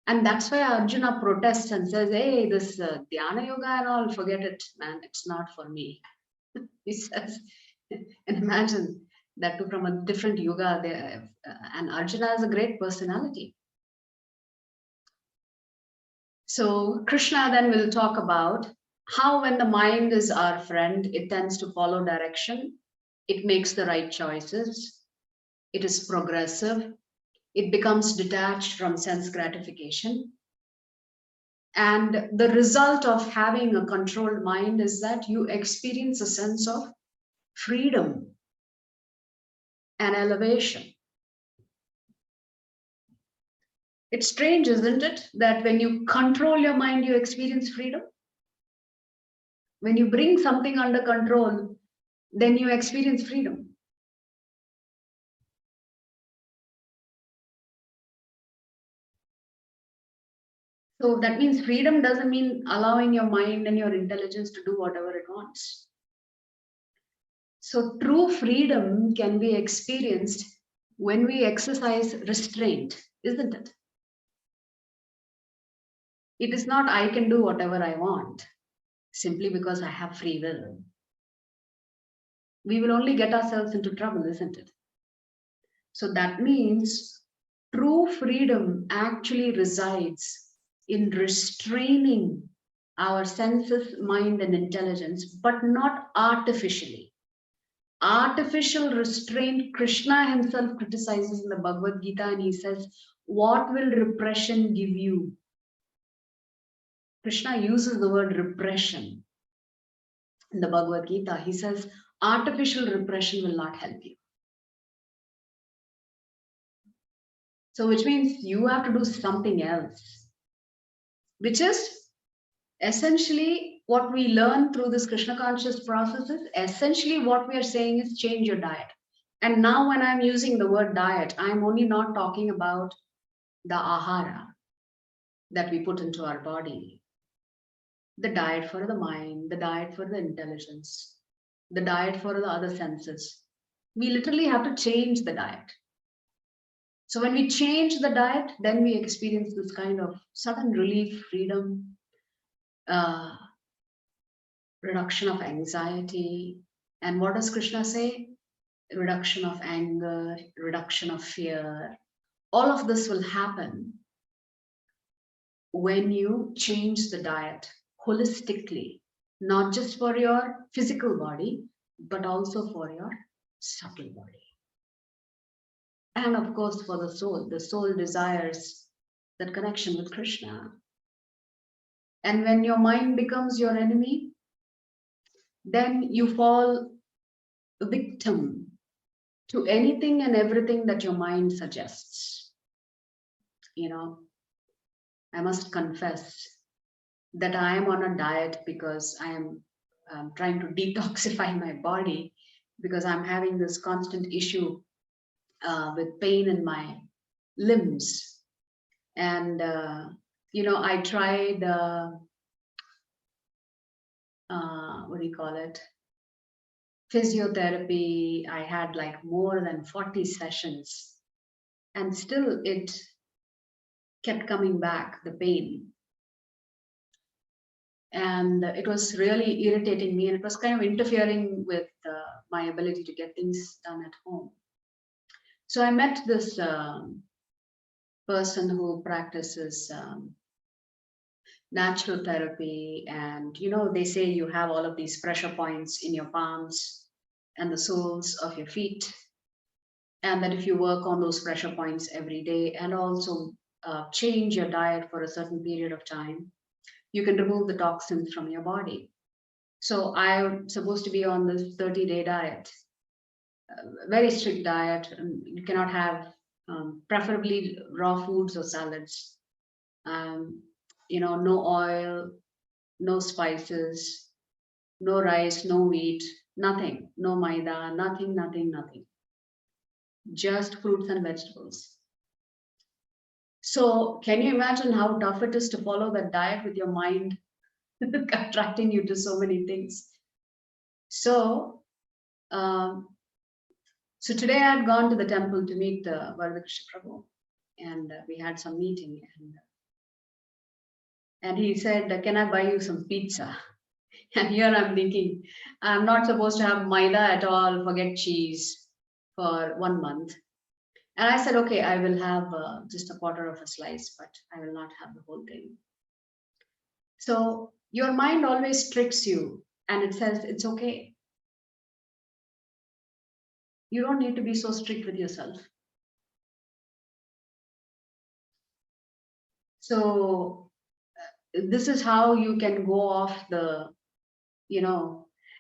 And that's why Arjuna protests and says, hey, this Dhyana Yoga and all, forget it, man. It's not for me. He says, and imagine that too from a different yoga there. And Arjuna is a great personality. So Krishna then will talk about how when the mind is our friend, it tends to follow direction. It makes the right choices. It is progressive. It becomes detached from sense gratification. And the result of having a controlled mind is that you experience a sense of freedom. and elevation. It's strange, isn't it, that when you control your mind, you experience freedom? When you bring something under control, then you experience freedom. So that means freedom doesn't mean allowing your mind and your intelligence to do whatever it wants. So true freedom can be experienced when we exercise restraint, isn't it? It is not I can do whatever I want simply because I have free will. We will only get ourselves into trouble, isn't it? So that means true freedom actually resides in restraining our senses, mind, and intelligence, but not artificially. Artificial restraint, Krishna himself criticizes in the Bhagavad Gita, and he says, what will repression give you? Krishna uses the word repression in the Bhagavad Gita. He says, artificial repression will not help you. So which means you have to do something else, which is essentially what we learn through this Krishna conscious process is essentially what we are saying is change your diet. And now when I'm using the word diet, I'm only not talking about the ahara that we put into our body, the diet for the mind, the diet for the intelligence, the diet for the other senses. We literally have to change the diet. So when we change the diet, then we experience this kind of sudden relief, freedom, reduction of anxiety. And what does Krishna say? Reduction of anger, reduction of fear. All of this will happen when you change the diet holistically, not just for your physical body, but also for your subtle body. And of course, for the soul desires that connection with Krishna. And when your mind becomes your enemy, then you fall victim to anything and everything that your mind suggests. You know, I must confess that I am on a diet because I am trying to detoxify my body, because I'm having this constant issue with pain in my limbs. And, I tried, what do you call it? Physiotherapy. I had like more than 40 sessions, and still it kept coming back, the pain. And it was really irritating me, and it was kind of interfering with my ability to get things done at home. So I met this person who practices natural therapy, and they say you have all of these pressure points in your palms and the soles of your feet, and that if you work on those pressure points every day and also change your diet for a certain period of time, you can remove the toxins from your body. So I'm supposed to be on this 30-day diet, very strict diet. You cannot have preferably raw foods or salads. No oil, no spices, no rice, no wheat, nothing, no maida, nothing, nothing, nothing. Just fruits and vegetables. So can you imagine how tough it is to follow that diet with your mind attracting you to so many things? So, so today I had gone to the temple to meet Varakrishna Prabhu, and we had some meeting, and he said, "Can I buy you some pizza?" And here I'm thinking, I'm not supposed to have maida at all, forget cheese for 1 month. And I said, okay, I will have just a quarter of a slice, but I will not have the whole thing. So your mind always tricks you, and it says it's okay. You don't need to be so strict with yourself. So this is how you can go off the,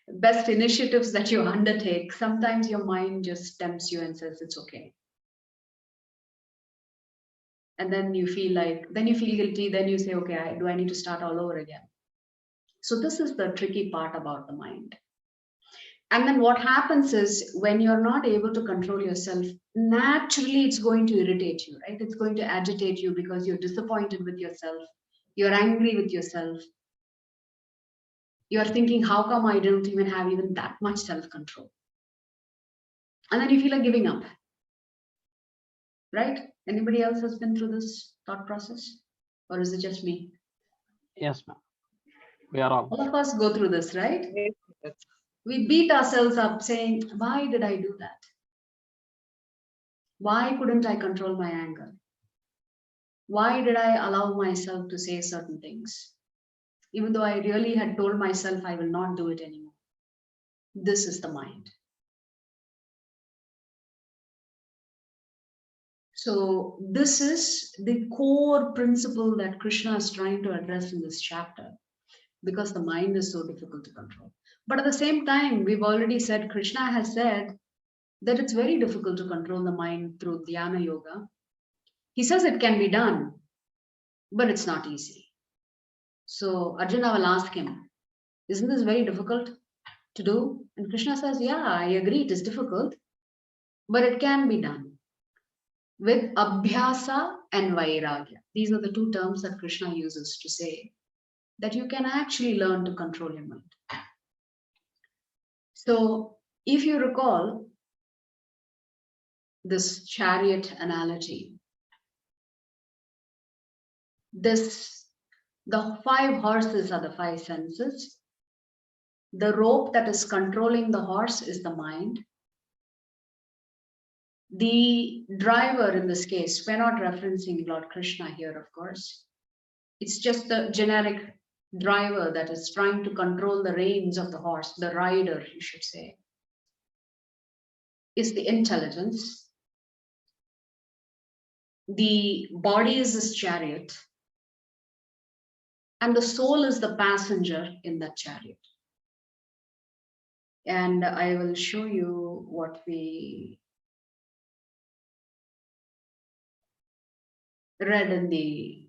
best initiatives that you undertake, sometimes your mind just tempts you and says it's okay. And then you feel guilty, then you say, okay, do I need to start all over again? So this is the tricky part about the mind. And then what happens is when you're not able to control yourself, naturally it's going to irritate you, right? It's going to agitate you because you're disappointed with yourself. You're angry with yourself. You're thinking, how come I don't even have even that much self-control? And then you feel like giving up, right? Anybody else has been through this thought process? Or is it just me? Yes, ma'am. We are all. All of us go through this, right? Yes. We beat ourselves up saying, why did I do that? Why couldn't I control my anger? Why did I allow myself to say certain things? Even though I really had told myself I will not do it anymore. This is the mind. So this is the core principle that Krishna is trying to address in this chapter, because the mind is so difficult to control. But at the same time, we've already said, Krishna has said that it's very difficult to control the mind through Dhyana Yoga. He says it can be done, but it's not easy. So Arjuna will ask him, isn't this very difficult to do? And Krishna says, yeah, I agree, it is difficult, but it can be done with abhyasa and vairagya. These are the two terms that Krishna uses to say that you can actually learn to control your mind. So if you recall this chariot analogy, the 5 horses are the 5 senses. The rope that is controlling the horse is the mind. The driver in this case, we're not referencing Lord Krishna here, of course. It's just the generic driver that is trying to control the reins of the horse, the rider, you should say, is the intelligence. The body is this chariot, and the soul is the passenger in that chariot. And I will show you what we read in the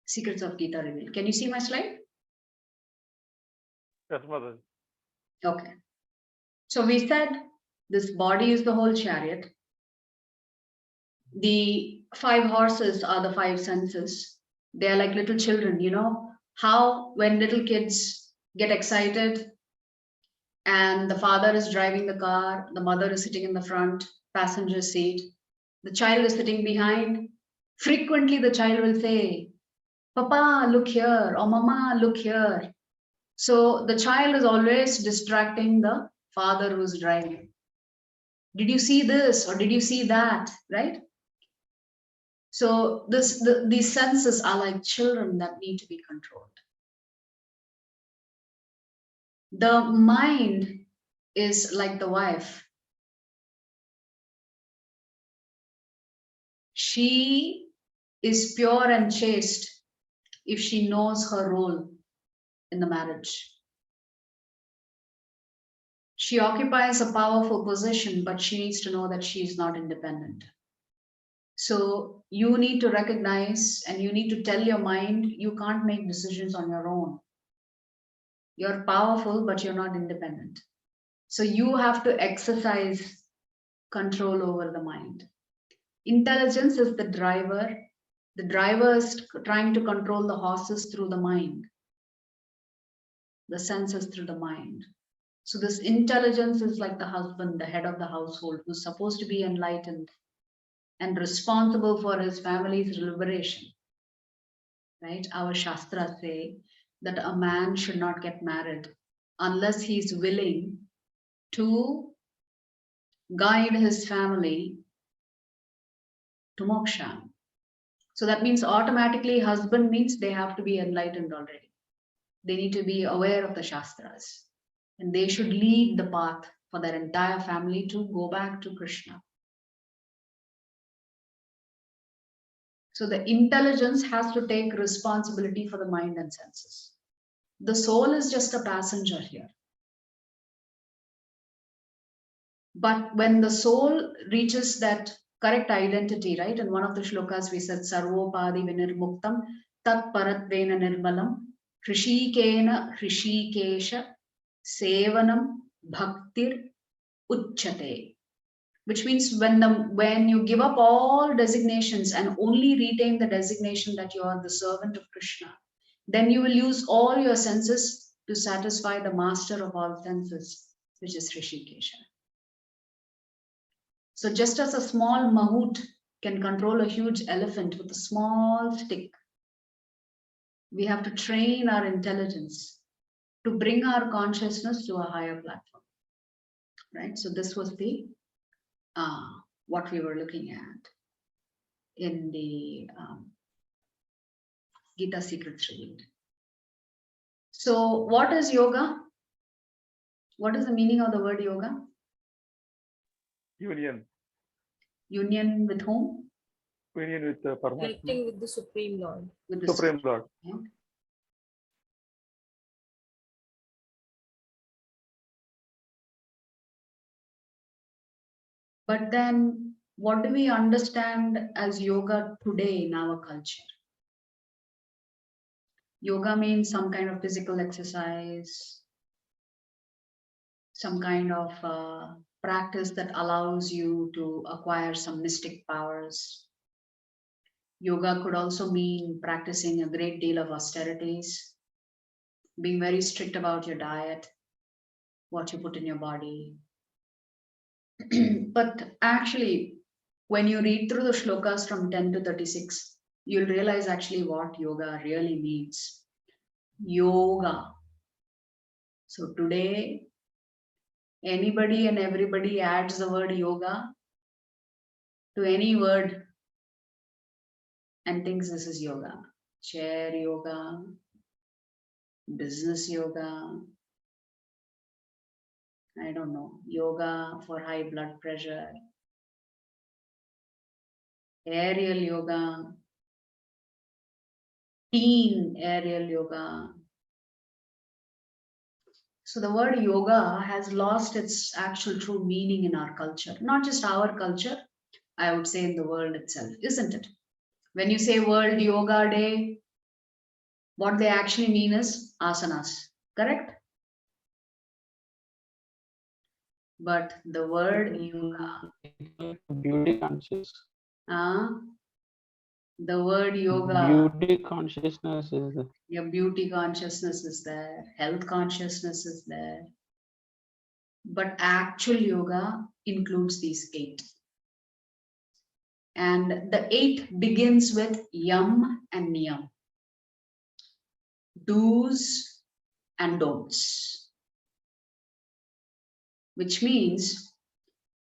Secrets of Gita Revealed. Can you see my slide? Yes, Mother. Okay. So we said this body is the whole chariot. The 5 horses are the 5 senses. They are like little children, you know, how when little kids get excited and the father is driving the car, the mother is sitting in the front passenger seat, the child is sitting behind. Frequently the child will say, Papa, look here, or Mama, look here. So the child is always distracting the father who's driving. Did you see this or did you see that, right? So these senses are like children that need to be controlled. The mind is like the wife. She is pure and chaste if she knows her role in the marriage. She occupies a powerful position, but she needs to know that she is not independent. So you need to recognize and you need to tell your mind you can't make decisions on your own. You're powerful, but you're not independent. So you have to exercise control over the mind. Intelligence is the driver. The driver is trying to control the horses through the mind, the senses through the mind. So this intelligence is like the husband, the head of the household, who's supposed to be enlightened and responsible for his family's liberation. Right? Our Shastras say that a man should not get married unless he's willing to guide his family to moksha. So that means automatically husband means they have to be enlightened already. They need to be aware of the Shastras and they should lead the path for their entire family to go back to Krishna. So the intelligence has to take responsibility for the mind and senses. The soul is just a passenger here. But when the soul reaches that correct identity, right? In one of the shlokas we said, Sarvopadi vinirmuktam tat paratvena nirmalam Hrishikena Hrishikesha Sevanam Bhaktir Uchchate. Which means when you give up all designations and only retain the designation that you are the servant of Krishna, then you will use all your senses to satisfy the master of all senses, which is Hrishikesha. So just as a small mahout can control a huge elephant with a small stick, we have to train our intelligence to bring our consciousness to a higher platform, right? So this was the what we were looking at in the Gita Secrets Revealed. So what is yoga? What is the meaning of the word yoga? Union. Union with whom? Union with the Paramatma. Connecting with the Supreme Lord. With the Supreme Lord. Yeah. But then what do we understand as yoga today in our culture? Yoga means some kind of physical exercise, some kind of practice that allows you to acquire some mystic powers. Yoga could also mean practicing a great deal of austerities, being very strict about your diet, what you put in your body. But actually, when you read through the shlokas from 10 to 36, you'll realize actually what yoga really means. Yoga. So today, anybody and everybody adds the word yoga to any word and thinks this is yoga. Chair yoga, business yoga, I don't know, yoga for high blood pressure, aerial yoga, teen aerial yoga. So the word yoga has lost its actual true meaning in our culture, not just our culture, I would say in the world itself, isn't it? When you say World Yoga Day, what they actually mean is asanas, correct? But the word yoga, Beauty conscious. the word yoga, Beauty consciousness is the your beauty consciousness is there, health consciousness is there. But actual yoga includes these 8. And the 8 begins with yam and niyam, do's and don'ts, which means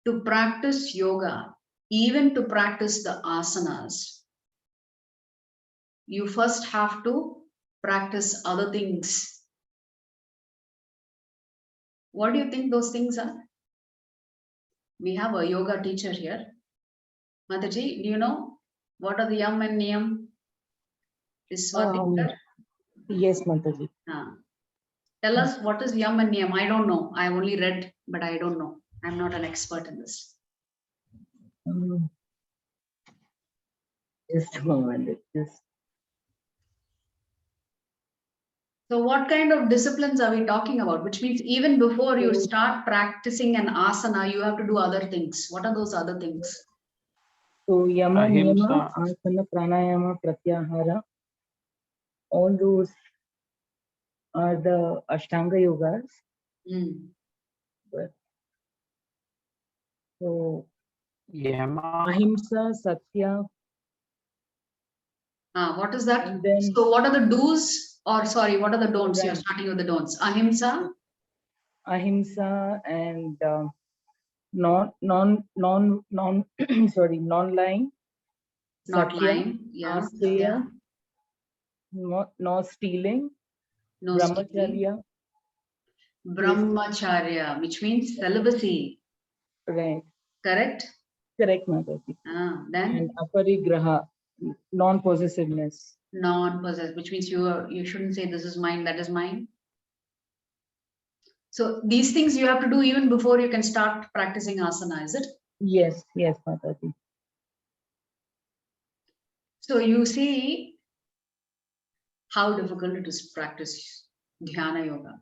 to practice yoga, even to practice the asanas, you first have to practice other things. What do you think those things are? We have a yoga teacher here. Mataji, do you know what are the yam and niyam? Is Swati here? Yes, Mataji. Tell us what is yam and niyam. I don't know. I only read, but I don't know. I'm not an expert in this. Just a moment. So what kind of disciplines are we talking about? Which means even before you start practicing an asana, you have to do other things. What are those other things? So yama, niyama, Ahimsa. asana, pranayama, pratyahara, all those are the Ashtanga yogas. So Yama. ahimsa, satya. What is that? And then, so what are the do's, or sorry, what are the don'ts? Right. You're starting with the don'ts. Ahimsa, ahimsa and sorry, non-lying. not Satya, lying. Yeah. asteya, no stealing. No stealing. Brahmacharya. Brahmacharya, which means celibacy. Right. Correct? Correct, Mataji. Then And aparigraha, non-possessiveness. non-possessive, which means you shouldn't say this is mine, that is mine. So these things you have to do even before you can start practicing asana, is it? Yes, yes, Mataji. So you see how difficult it is to practice Dhyana Yoga.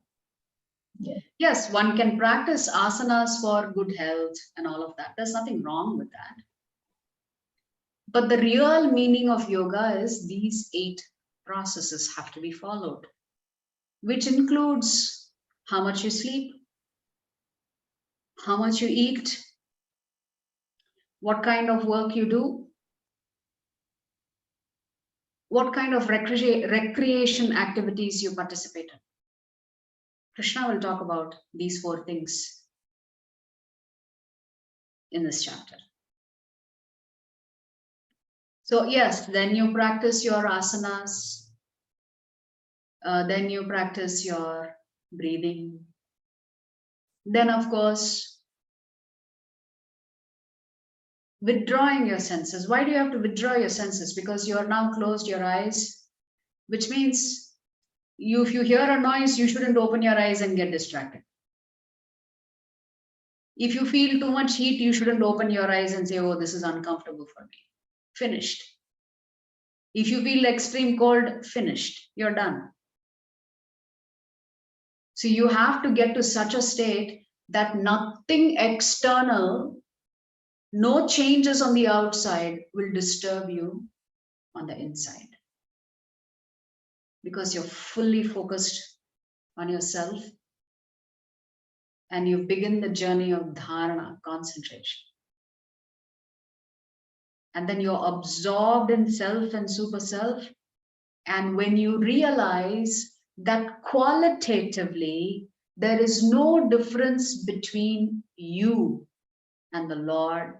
Yes. Yes, one can practice asanas for good health and all of that. There's nothing wrong with that. But the real meaning of yoga is these 8 processes have to be followed, which includes how much you sleep, how much you eat, what kind of work you do, what kind of recreation activities you participate in. Krishna will talk about these 4 things in this chapter. So yes, then you practice your asanas, then you practice your breathing. Then of course, withdrawing your senses. Why do you have to withdraw your senses? Because you are now closed your eyes, which means if you hear a noise, you shouldn't open your eyes and get distracted. If you feel too much heat, you shouldn't open your eyes and say, oh, this is uncomfortable for me. Finished. If you feel extreme cold, finished. You're done. So you have to get to such a state that nothing external, no changes on the outside will disturb you on the inside. Because you're fully focused on yourself and you begin the journey of dharana, concentration. And then you're absorbed in self and super self. And when you realize that qualitatively there is no difference between you and the Lord,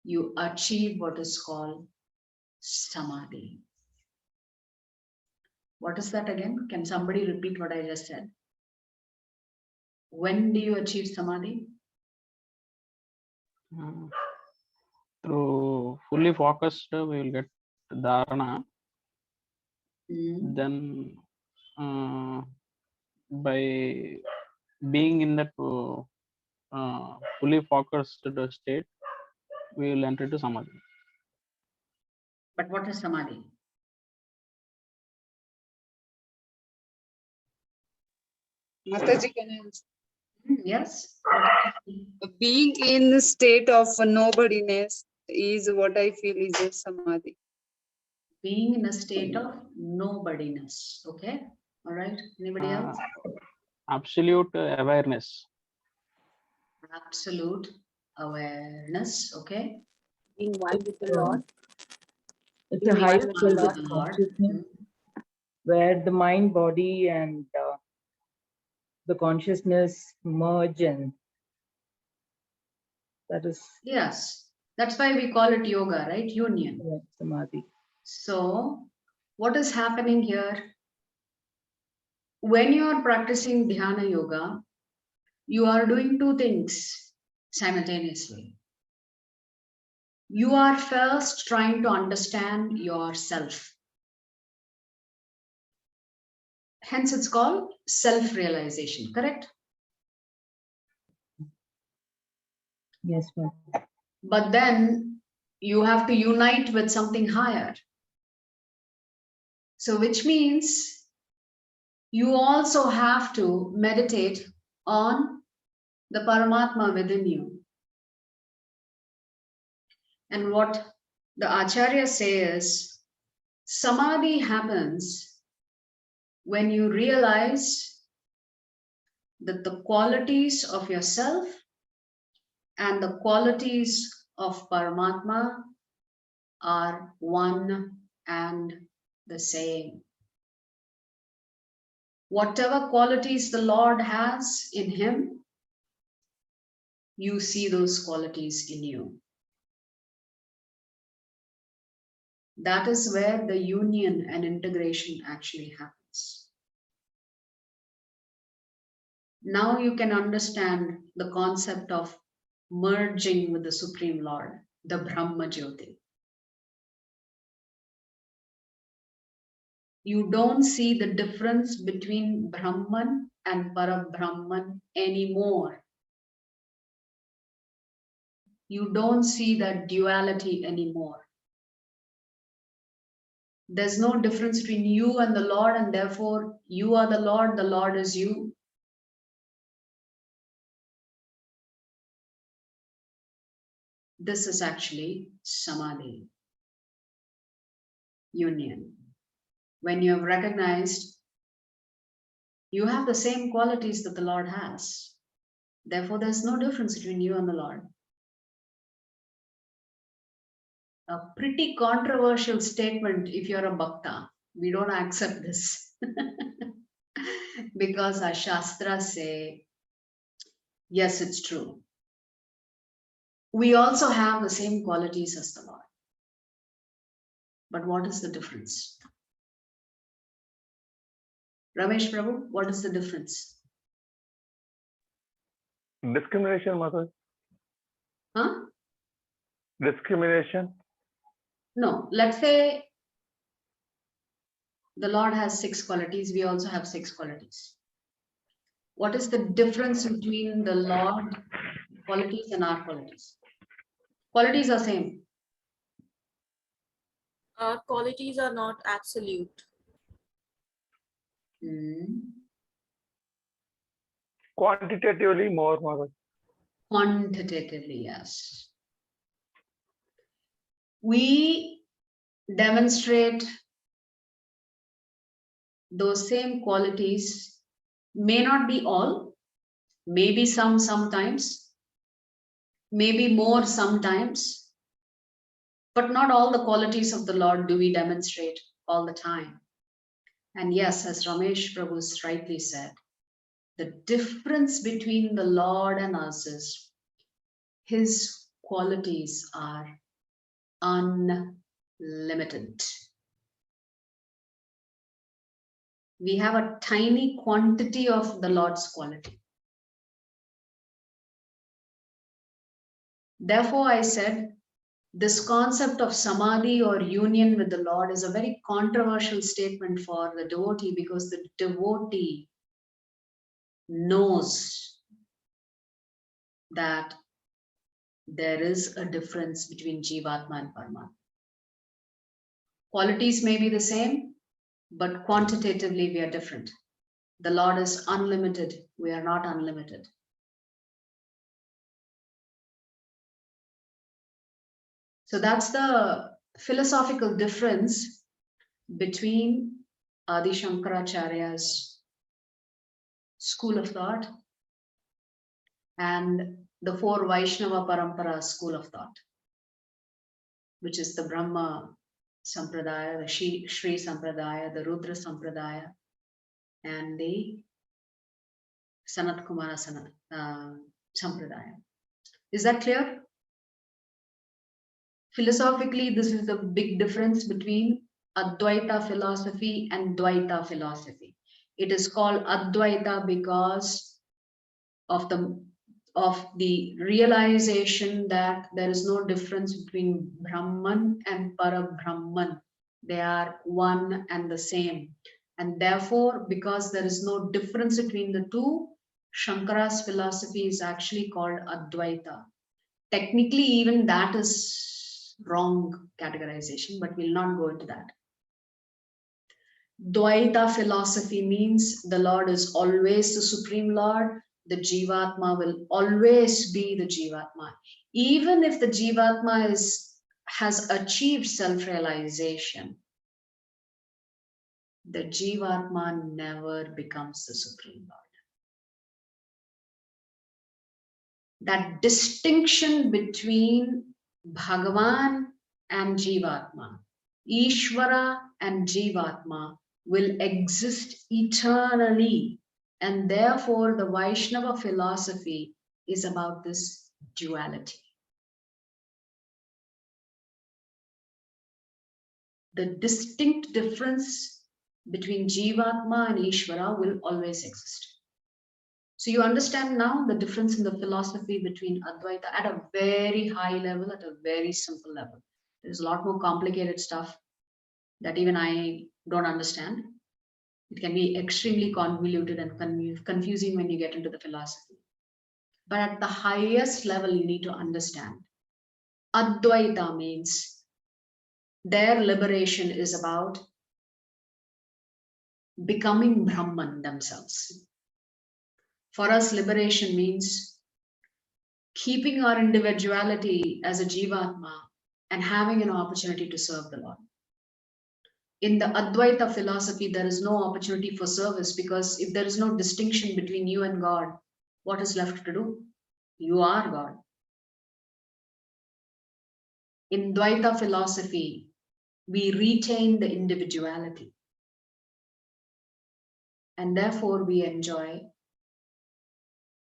you achieve what is called Samadhi. What is that again? Can somebody repeat what I just said? When do you achieve Samadhi? Through fully focused, we will get dharana. Then by being in that fully focused state, we will enter to Samadhi. But what is Samadhi? Mataji, can I answer? Yes. Being in the state of nobodiness is what I feel is a samadhi. Being in a state of nobodiness. Okay. All right. Anybody else? Absolute awareness. Absolute awareness. Okay. Being one with the Um, Lord. It's Being a higher one with state the of The Lord. consciousness where the mind, body, and the consciousness merge, and that is Yes. That's why we call it yoga, right? Union. samadhi. So what is happening here? When you are practicing Dhyana Yoga, you are doing 2 things simultaneously. You are first trying to understand yourself. Hence it's called self-realization, correct? Yes, ma'am. But then you have to unite with something higher. So which means you also have to meditate on the Paramatma within you. And what the Acharya says, Samadhi happens when you realize that the qualities of yourself and the qualities of Paramatma are one and the same. Whatever qualities the Lord has in him, you see those qualities in you. That is where the union and integration actually happens. Now you can understand the concept of merging with the Supreme Lord, the Brahma Jyoti. You don't see the difference between Brahman and Parabrahman anymore. You don't see that duality anymore. There's no difference between you and the Lord, and therefore you are the Lord is you. This is actually Samadhi, union. When you have recognized you have the same qualities that the Lord has, therefore there's no difference between you and the Lord. A pretty controversial statement if you're a bhakta. We don't accept this because our shastras say, yes, it's true. We also have the same qualities as the Lord. But what is the difference? Ramesh Prabhu, what is the difference? Discrimination, Mother. Huh? Discrimination. No, let's say the Lord has 6 qualities, we also have 6 qualities. What is the difference between the Lord qualities and our qualities? Qualities are same. Our qualities are not absolute. Quantitatively more, Mother. Quantitatively, yes. We demonstrate those same qualities, may not be all, maybe some sometimes, maybe more sometimes, but not all the qualities of the Lord do we demonstrate all the time. And yes, as Ramesh Prabhu rightly said, the difference between the Lord and us is his qualities are unlimited. We have a tiny quantity of the Lord's quality. Therefore, I said, this concept of Samadhi or union with the Lord is a very controversial statement for the devotee, because the devotee knows that there is a difference between Jivatma and Paramatma. Qualities may be the same, but quantitatively we are different. The Lord is unlimited, we are not unlimited. So that's the philosophical difference between Adi Shankaracharya's school of thought and the 4 Vaishnava Parampara school of thought, which is the Brahma Sampradaya, the Shri Sampradaya, the Rudra Sampradaya, and the Sanat Kumara Sampradaya. Is that clear? Philosophically, this is the big difference between Advaita philosophy and Dvaita philosophy. It is called Advaita because of the realization that there is no difference between Brahman and Parabrahman. They are one and the same. And therefore, because there is no difference between the two, Shankara's philosophy is actually called Advaita. Technically, even that is wrong categorization, but we'll not go into that. Dvaita philosophy means the Lord is always the Supreme Lord. The Jivatma will always be the Jivatma. Even if the Jivatma has achieved self-realization, the Jivatma never becomes the Supreme Lord. That distinction between Bhagavan and Jivatma, Ishvara and Jivatma, will exist eternally. And therefore, the Vaishnava philosophy is about this duality. The distinct difference between Jivatma and Ishvara will always exist. So you understand now the difference in the philosophy between Advaita at a very high level, at a very simple level. There's a lot more complicated stuff that even I don't understand. It can be extremely convoluted and confusing when you get into the philosophy. But at the highest level, you need to understand. Advaita means their liberation is about becoming Brahman themselves. For us, liberation means keeping our individuality as a Jivatma and having an opportunity to serve the Lord. In the Advaita philosophy, there is no opportunity for service, because if there is no distinction between you and God, what is left to do? You are God. In Dvaita philosophy, we retain the individuality, and therefore we enjoy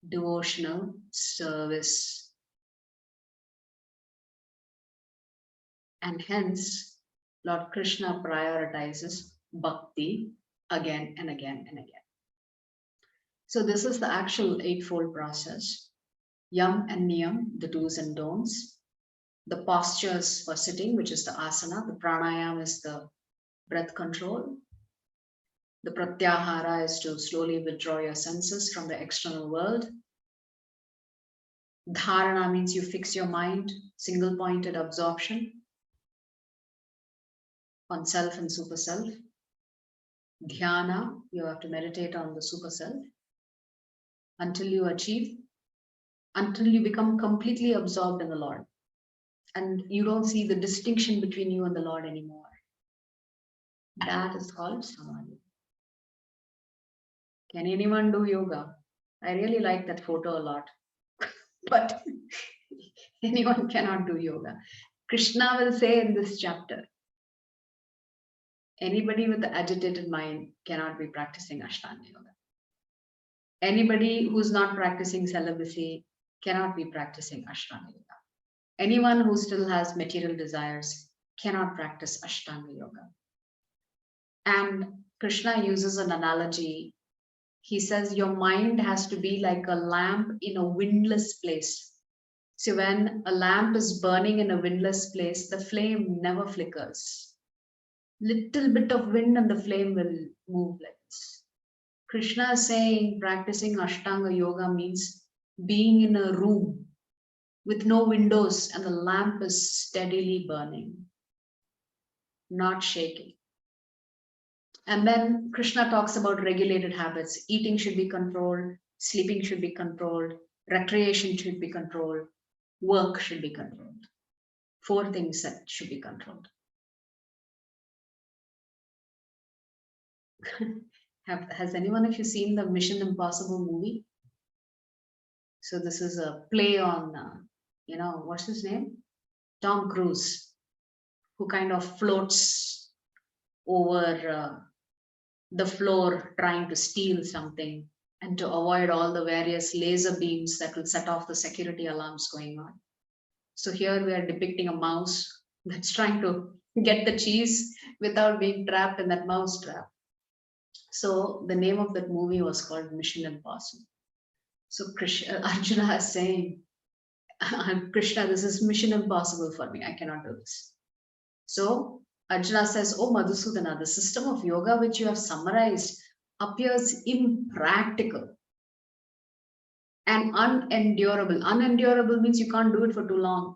devotional service. And hence, Lord Krishna prioritizes bhakti again and again and again. So this is the actual eightfold process. Yam and niyam, the do's and don'ts. The postures for sitting, which is the asana. The pranayama is the breath control. The pratyahara is to slowly withdraw your senses from the external world. Dharana means you fix your mind, single-pointed absorption on self and super self. Dhyana, you have to meditate on the super self until you become completely absorbed in the Lord. And you don't see the distinction between you and the Lord anymore. That is called Samadhi. Can anyone do yoga? I really like that photo a lot. But anyone cannot do yoga. Krishna will say in this chapter, anybody with the agitated mind cannot be practicing Ashtanga Yoga. Anybody who's not practicing celibacy cannot be practicing Ashtanga Yoga. Anyone who still has material desires cannot practice Ashtanga Yoga. And Krishna uses an analogy. He says your mind has to be like a lamp in a windless place. So when a lamp is burning in a windless place, the flame never flickers. Little bit of wind and the flame will move like this. Krishna is saying practicing Ashtanga Yoga means being in a room with no windows and the lamp is steadily burning, not shaking. And then Krishna talks about regulated habits. Eating should be controlled, sleeping should be controlled, recreation should be controlled, work should be controlled. 4 things that should be controlled. Has anyone of you seen the Mission Impossible movie? So this is a play on, what's his name? Tom Cruise, who kind of floats over the floor trying to steal something and to avoid all the various laser beams that will set off the security alarms going on. So here we are depicting a mouse that's trying to get the cheese without being trapped in that mouse trap. So the name of that movie was called Mission Impossible. So Arjuna is saying, Krishna, this is mission impossible for me. I cannot do this. So Arjuna says, oh Madhusudana, the system of yoga which you have summarized appears impractical and unendurable. Unendurable means you can't do it for too long.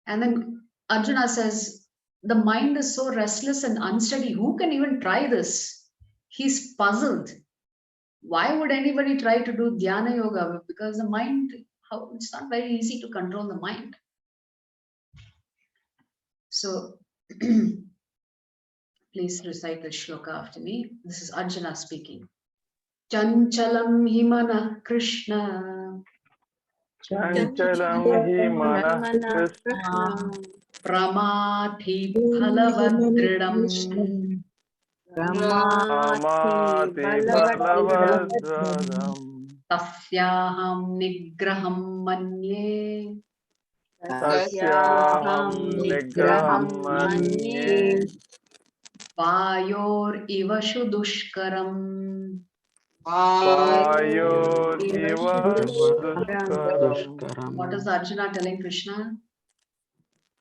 And then Arjuna says, the mind is so restless and unsteady. Who can even try this? He's puzzled. Why would anybody try to do Dhyana Yoga? Because the mind, it's not very easy to control the mind. So please recite the shloka after me. This is Arjuna speaking. Chanchalam himana Krishna. Chanchalam hi manah Krishna. Pramati phalavadridam. Amati balavadradam. Tasyaham nigraham manye. Tasyaham nigraham manye. Vayor iva shudushkaram. Vayor iva dushkaram. Dushkaram. What is Arjuna telling Krishna?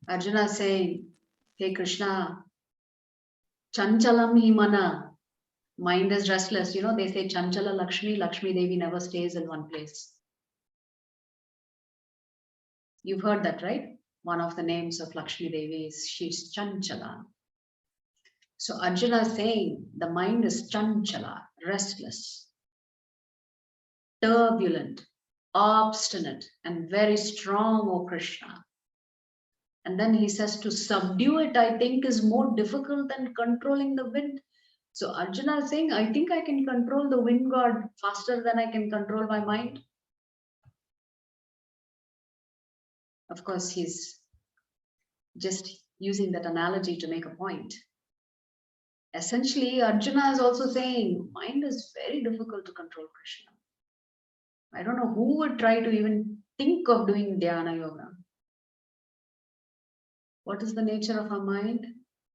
Arjuna is saying, hey Krishna, Chanchalam himana. Mind is restless. You know, they say Chanchala Lakshmi, Lakshmi Devi never stays in one place. You've heard that, right? One of the names of Lakshmi Devi is she's Chanchala. So Arjuna is saying the mind is Chanchala, restless, turbulent, obstinate, and very strong, O Krishna. And then he says to subdue it, I think, is more difficult than controlling the wind. So Arjuna is saying, I think I can control the wind god faster than I can control my mind. Of course, he's just using that analogy to make a point. Essentially, Arjuna is also saying, mind is very difficult to control, Krishna. I don't know who would try to even think of doing Dhyana Yoga. What is the nature of our mind?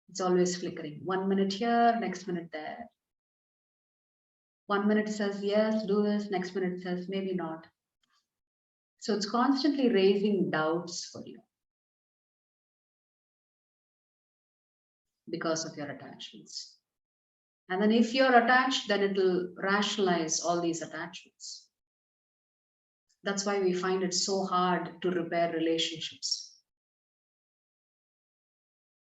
It's always flickering. 1 minute here, next minute there. 1 minute says, yes, do this. Next minute says, maybe not. So it's constantly raising doubts for you because of your attachments. And then if you're attached, then it will rationalize all these attachments. That's why we find it so hard to repair relationships.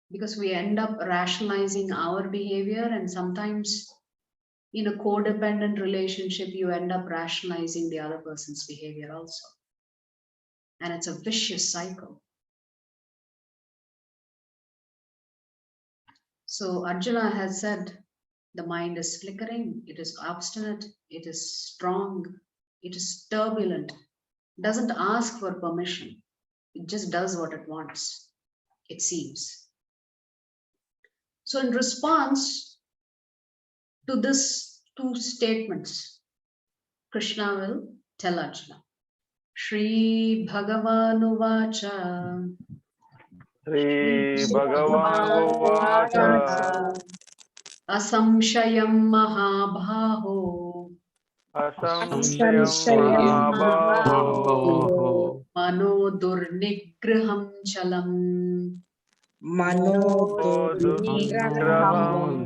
Because we end up rationalizing our behavior, and sometimes in a codependent relationship, you end up rationalizing the other person's behavior also. And it's a vicious cycle. So Arjuna has said, the mind is flickering, it is obstinate, it is strong, it is turbulent, doesn't ask for permission. It just does what it wants, it seems. So in response to this two statements, Krishna will tell Arjuna, Shri Bhagavan Uvacha, Shri Bhagavan Asamshayam Mahabhaho, Asamshayam Mahabaho Mano Durnigraham Chalam, Durnigraham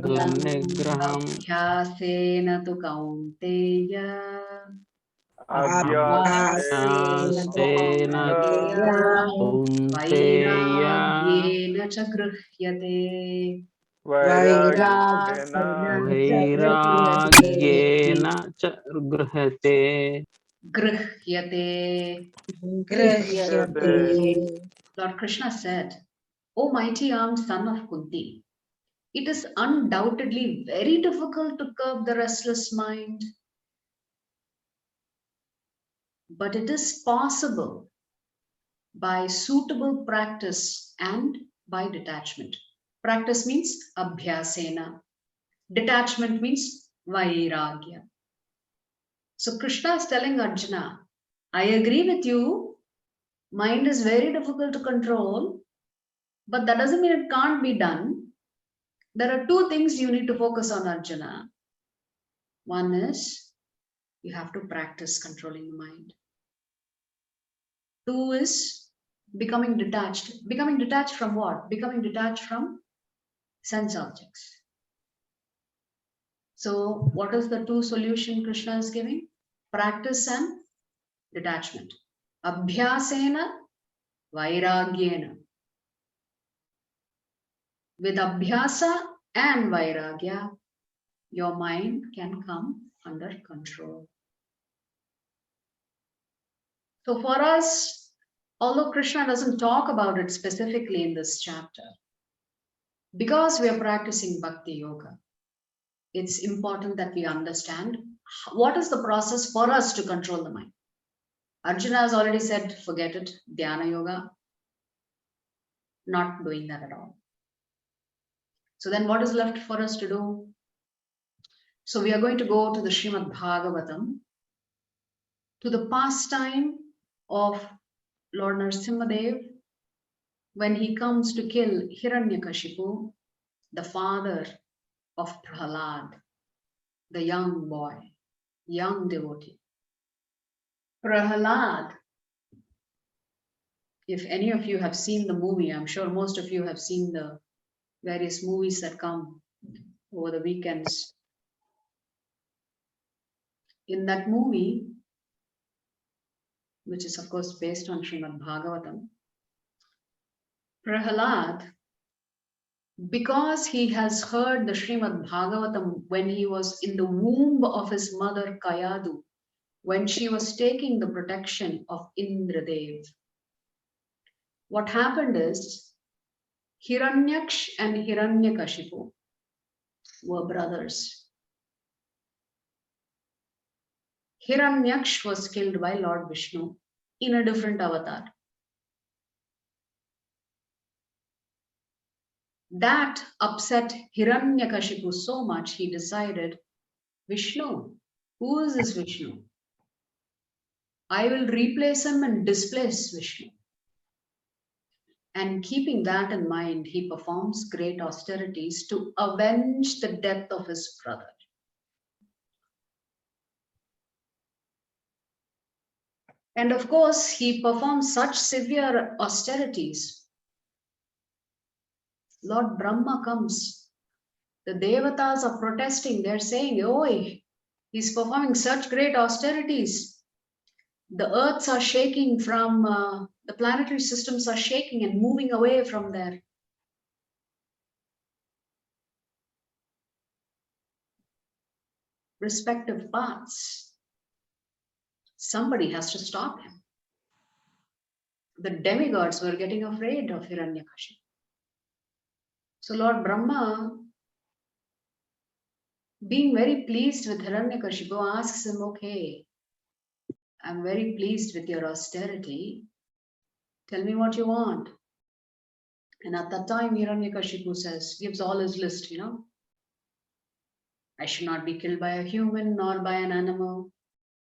Durnigraham Abhyasena tu Kaunteya, Abhyasena Kaunteya Vairagyena cha Grhyate. Vairagyena cha Grhyate. Grhyate. Lord Krishna said, O mighty armed son of Kunti, it is undoubtedly very difficult to curb the restless mind, but it is possible by suitable practice and by detachment. Practice means abhyasena. Detachment means vairagya. So Krishna is telling Arjuna, I agree with you, mind is very difficult to control, but that doesn't mean it can't be done. There are two things you need to focus on, Arjuna. One is you have to practice controlling the mind. Two is becoming detached. Becoming detached from what? Becoming detached from sense objects. So what is the two solution Krishna is giving? Practice and detachment. Abhyasena, vairagyena. With abhyasa and vairagya, your mind can come under control. So for us, although Krishna doesn't talk about it specifically in this chapter, because we are practicing Bhakti Yoga, it's important that we understand what is the process for us to control the mind. Arjuna has already said, forget it, Dhyana Yoga, not doing that at all. So then what is left for us to do? So we are going to go to the Srimad Bhagavatam, to the pastime of Lord Narasimhadev when he comes to kill Hiranyakashipu, the father of Prahlad, the young boy, young devotee. Prahlad, if any of you have seen the movie, I'm sure most of you have seen the various movies that come over the weekends. In that movie, which is of course based on Srimad Bhagavatam, Prahalad, because he has heard the Srimad Bhagavatam when he was in the womb of his mother Kayadu, when she was taking the protection of Indradev. What happened is Hiranyaksh and Hiranyakashipu were brothers. Hiranyaksh was killed by Lord Vishnu in a different avatar. That upset Hiranyakashipu so much, he decided, Vishnu, who is this Vishnu? I will replace him and displace Vishnu. And keeping that in mind, he performs great austerities to avenge the death of his brother. And of course, he performs such severe austerities. Lord Brahma comes. The Devatas are protesting. They're saying, oi, he's performing such great austerities. The earths are shaking from, the planetary systems are shaking and moving away from their respective paths. Somebody has to stop him. The demigods were getting afraid of Hiranyakashipu. So Lord Brahma, being very pleased with Hiranyakashipu, asks him, okay, I'm very pleased with your austerity. Tell me what you want. And at that time, Hiranyakashipu says, gives all his list, you know. I should not be killed by a human nor by an animal.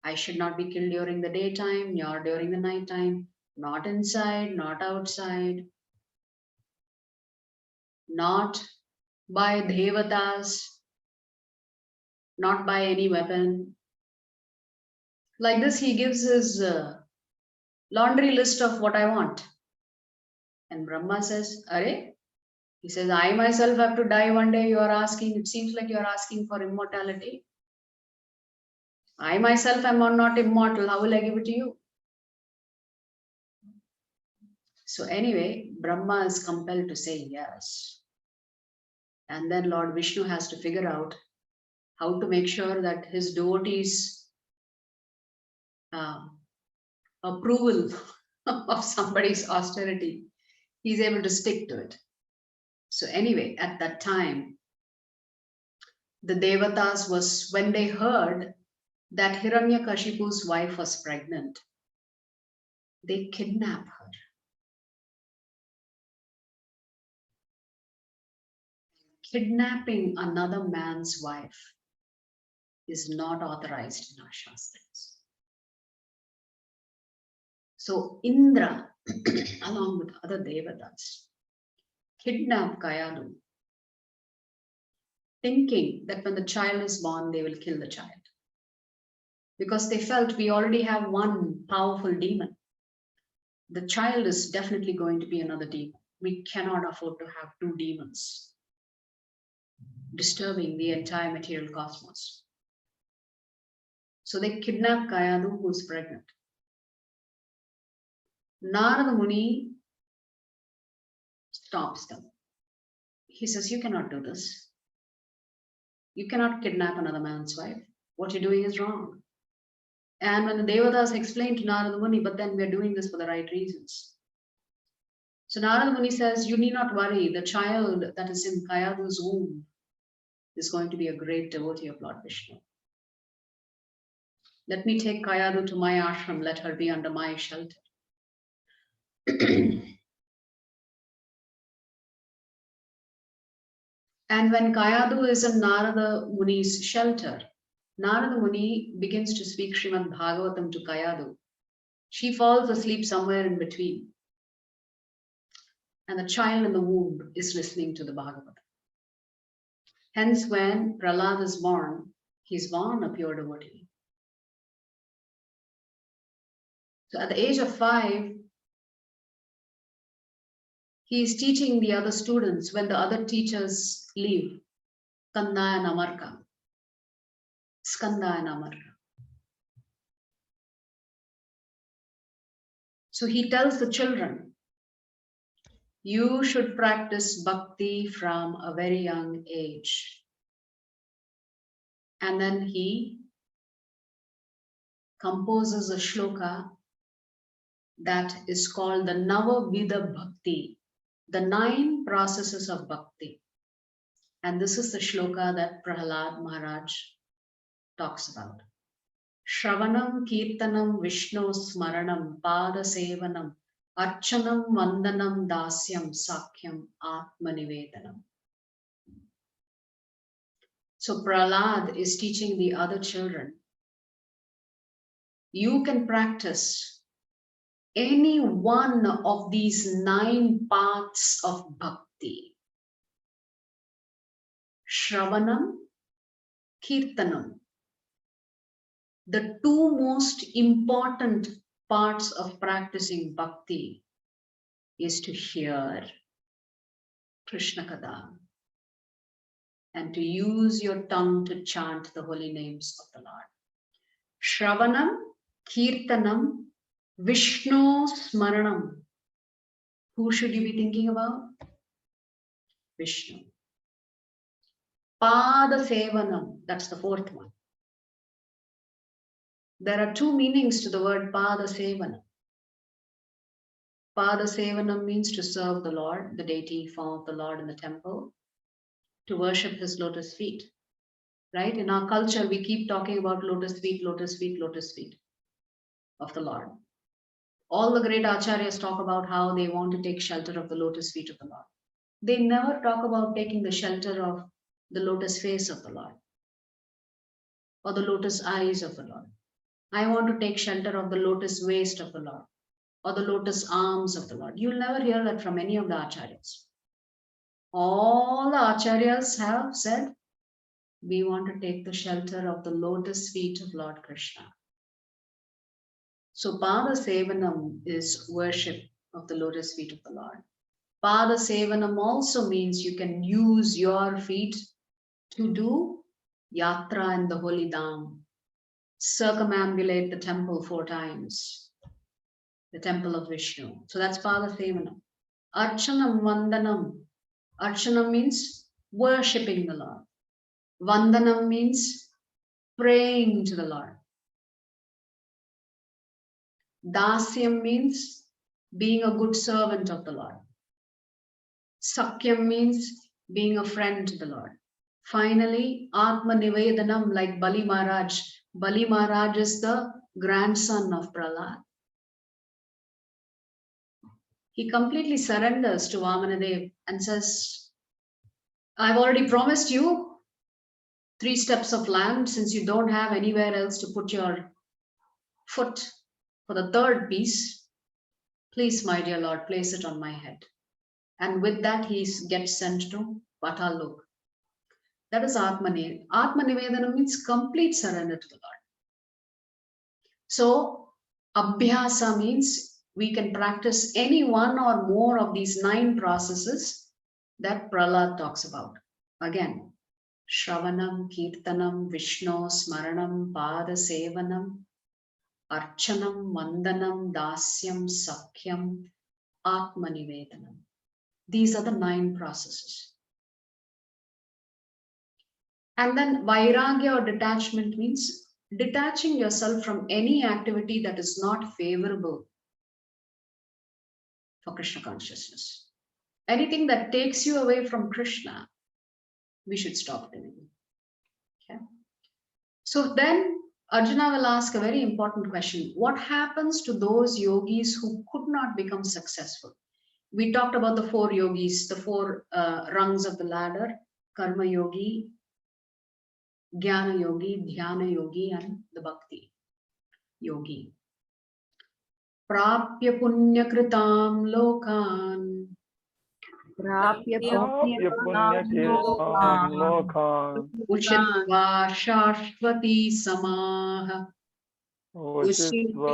I should not be killed during the daytime nor during the nighttime, not inside, not outside, not by devatas, not by any weapon. Like this, he gives his laundry list of what I want. And Brahma says, Are? He says, I myself have to die one day. You are asking, it seems like you are asking for immortality. I myself am not immortal. How will I give it to you? So anyway, Brahma is compelled to say yes. And then Lord Vishnu has to figure out how to make sure that his devotees' approval of somebody's austerity, he's able to stick to it. So anyway, at that time, the Devatas was, when they heard that Hiranyakashipu's wife was pregnant, they kidnap her. Kidnapping another man's wife is not authorized in our Shastras. So Indra, along with other Devatas, kidnap Kayadu, thinking that when the child is born, they will kill the child. Because they felt we already have one powerful demon. The child is definitely going to be another demon. We cannot afford to have two demons disturbing the entire material cosmos. So they kidnap Kayadu, who's pregnant. Narada Muni stops them. He says, you cannot do this. You cannot kidnap another man's wife. What you're doing is wrong. And when the Devatas explained to Narada Muni, but then we're doing this for the right reasons. So Narada Muni says, you need not worry. The child that is in Kayadu's womb is going to be a great devotee of Lord Vishnu. Let me take Kayadu to my ashram. Let her be under my shelter. And when Kayadu is in Narada Muni's shelter, Narada Muni begins to speak Srimad Bhagavatam to Kayadu. She falls asleep somewhere in between. And the child in the womb is listening to the Bhagavatam. Hence, when Prahlad is born, he's born a pure devotee. So at the age of 5, he is teaching the other students when the other teachers leave. Skanda and Amarka. Skanda and Amarka. So he tells the children, you should practice bhakti from a very young age. And then he composes a shloka that is called the Navadvipa Bhakti, the 9 processes of bhakti. And this is the shloka that Prahlad Maharaj talks about. Shravanam Kirtanam Vishnu Smaranam Pada Sevanam Archanam Vandanam Dasyam Sakyam Atmanivedanam. So Prahlad is teaching the other children, you can practice any one of these 9 paths of bhakti. Shravanam, Kirtanam. The 2 most important parts of practicing bhakti is to hear Krishna Katha and to use your tongue to chant the holy names of the Lord. Shravanam, Kirtanam, Vishnu Smaranam. Who should you be thinking about? Vishnu. Pada Sevanam, that's the 4th one. There are 2 meanings to the word Pada Sevanam. Pada Sevanam means to serve the Lord, the deity form of the Lord in the temple, to worship his lotus feet. Right? In our culture, we keep talking about lotus feet, lotus feet, lotus feet of the Lord. All the great acharyas talk about how they want to take shelter of the lotus feet of the Lord. They never talk about taking the shelter of the lotus face of the Lord or the lotus eyes of the Lord. I want to take shelter of the lotus waist of the Lord or the lotus arms of the Lord. You'll never hear that from any of the acharyas. All the acharyas have said, we want to take the shelter of the lotus feet of Lord Krishna. So Pada Sevanam is worship of the lotus feet of the Lord. Pada Sevanam also means you can use your feet to do yatra in the holy dham, circumambulate the temple 4 times, the temple of Vishnu. So that's Pada Sevanam. Archanam Vandanam. Archanam means worshipping the Lord. Vandanam means praying to the Lord. Dasyam means being a good servant of the Lord. Sakyam means being a friend to the Lord. Finally, Atma Nivedanam, like Bali Maharaj. Bali Maharaj is the grandson of Prahlad. He completely surrenders to Vamanadev and says, I've already promised you 3 steps of land. Since you don't have anywhere else to put your foot for the 3rd piece, please, my dear Lord, place it on my head. And with that, he gets sent to Patalok. That is Atma Nivedana. Atma Nivedana means complete surrender to the Lord. So, Abhyasa means we can practice any one or more of these 9 processes that Prahlad talks about. Again, Shravanam, Kirtanam, Vishnu, Smaranam, Pada Sevanam, Archanam, Vandanam, Dasyam, Sakyam, Atma Nivedanam. These are the 9 processes. And then Vairagya or detachment means detaching yourself from any activity that is not favorable for Krishna consciousness. Anything that takes you away from Krishna, we should stop doing. Okay. So then Arjuna will ask a very important question. What happens to those yogis who could not become successful? We talked about the 4 yogis, the 4 rungs of the ladder: Karma Yogi, Jnana Yogi, Dhyana Yogi, and the Bhakti Yogi. Prapya Punya Kritam Lokan. Prapya Prapya punya kirtan lokan. Uchitva Shashvati Samaha. Uchitva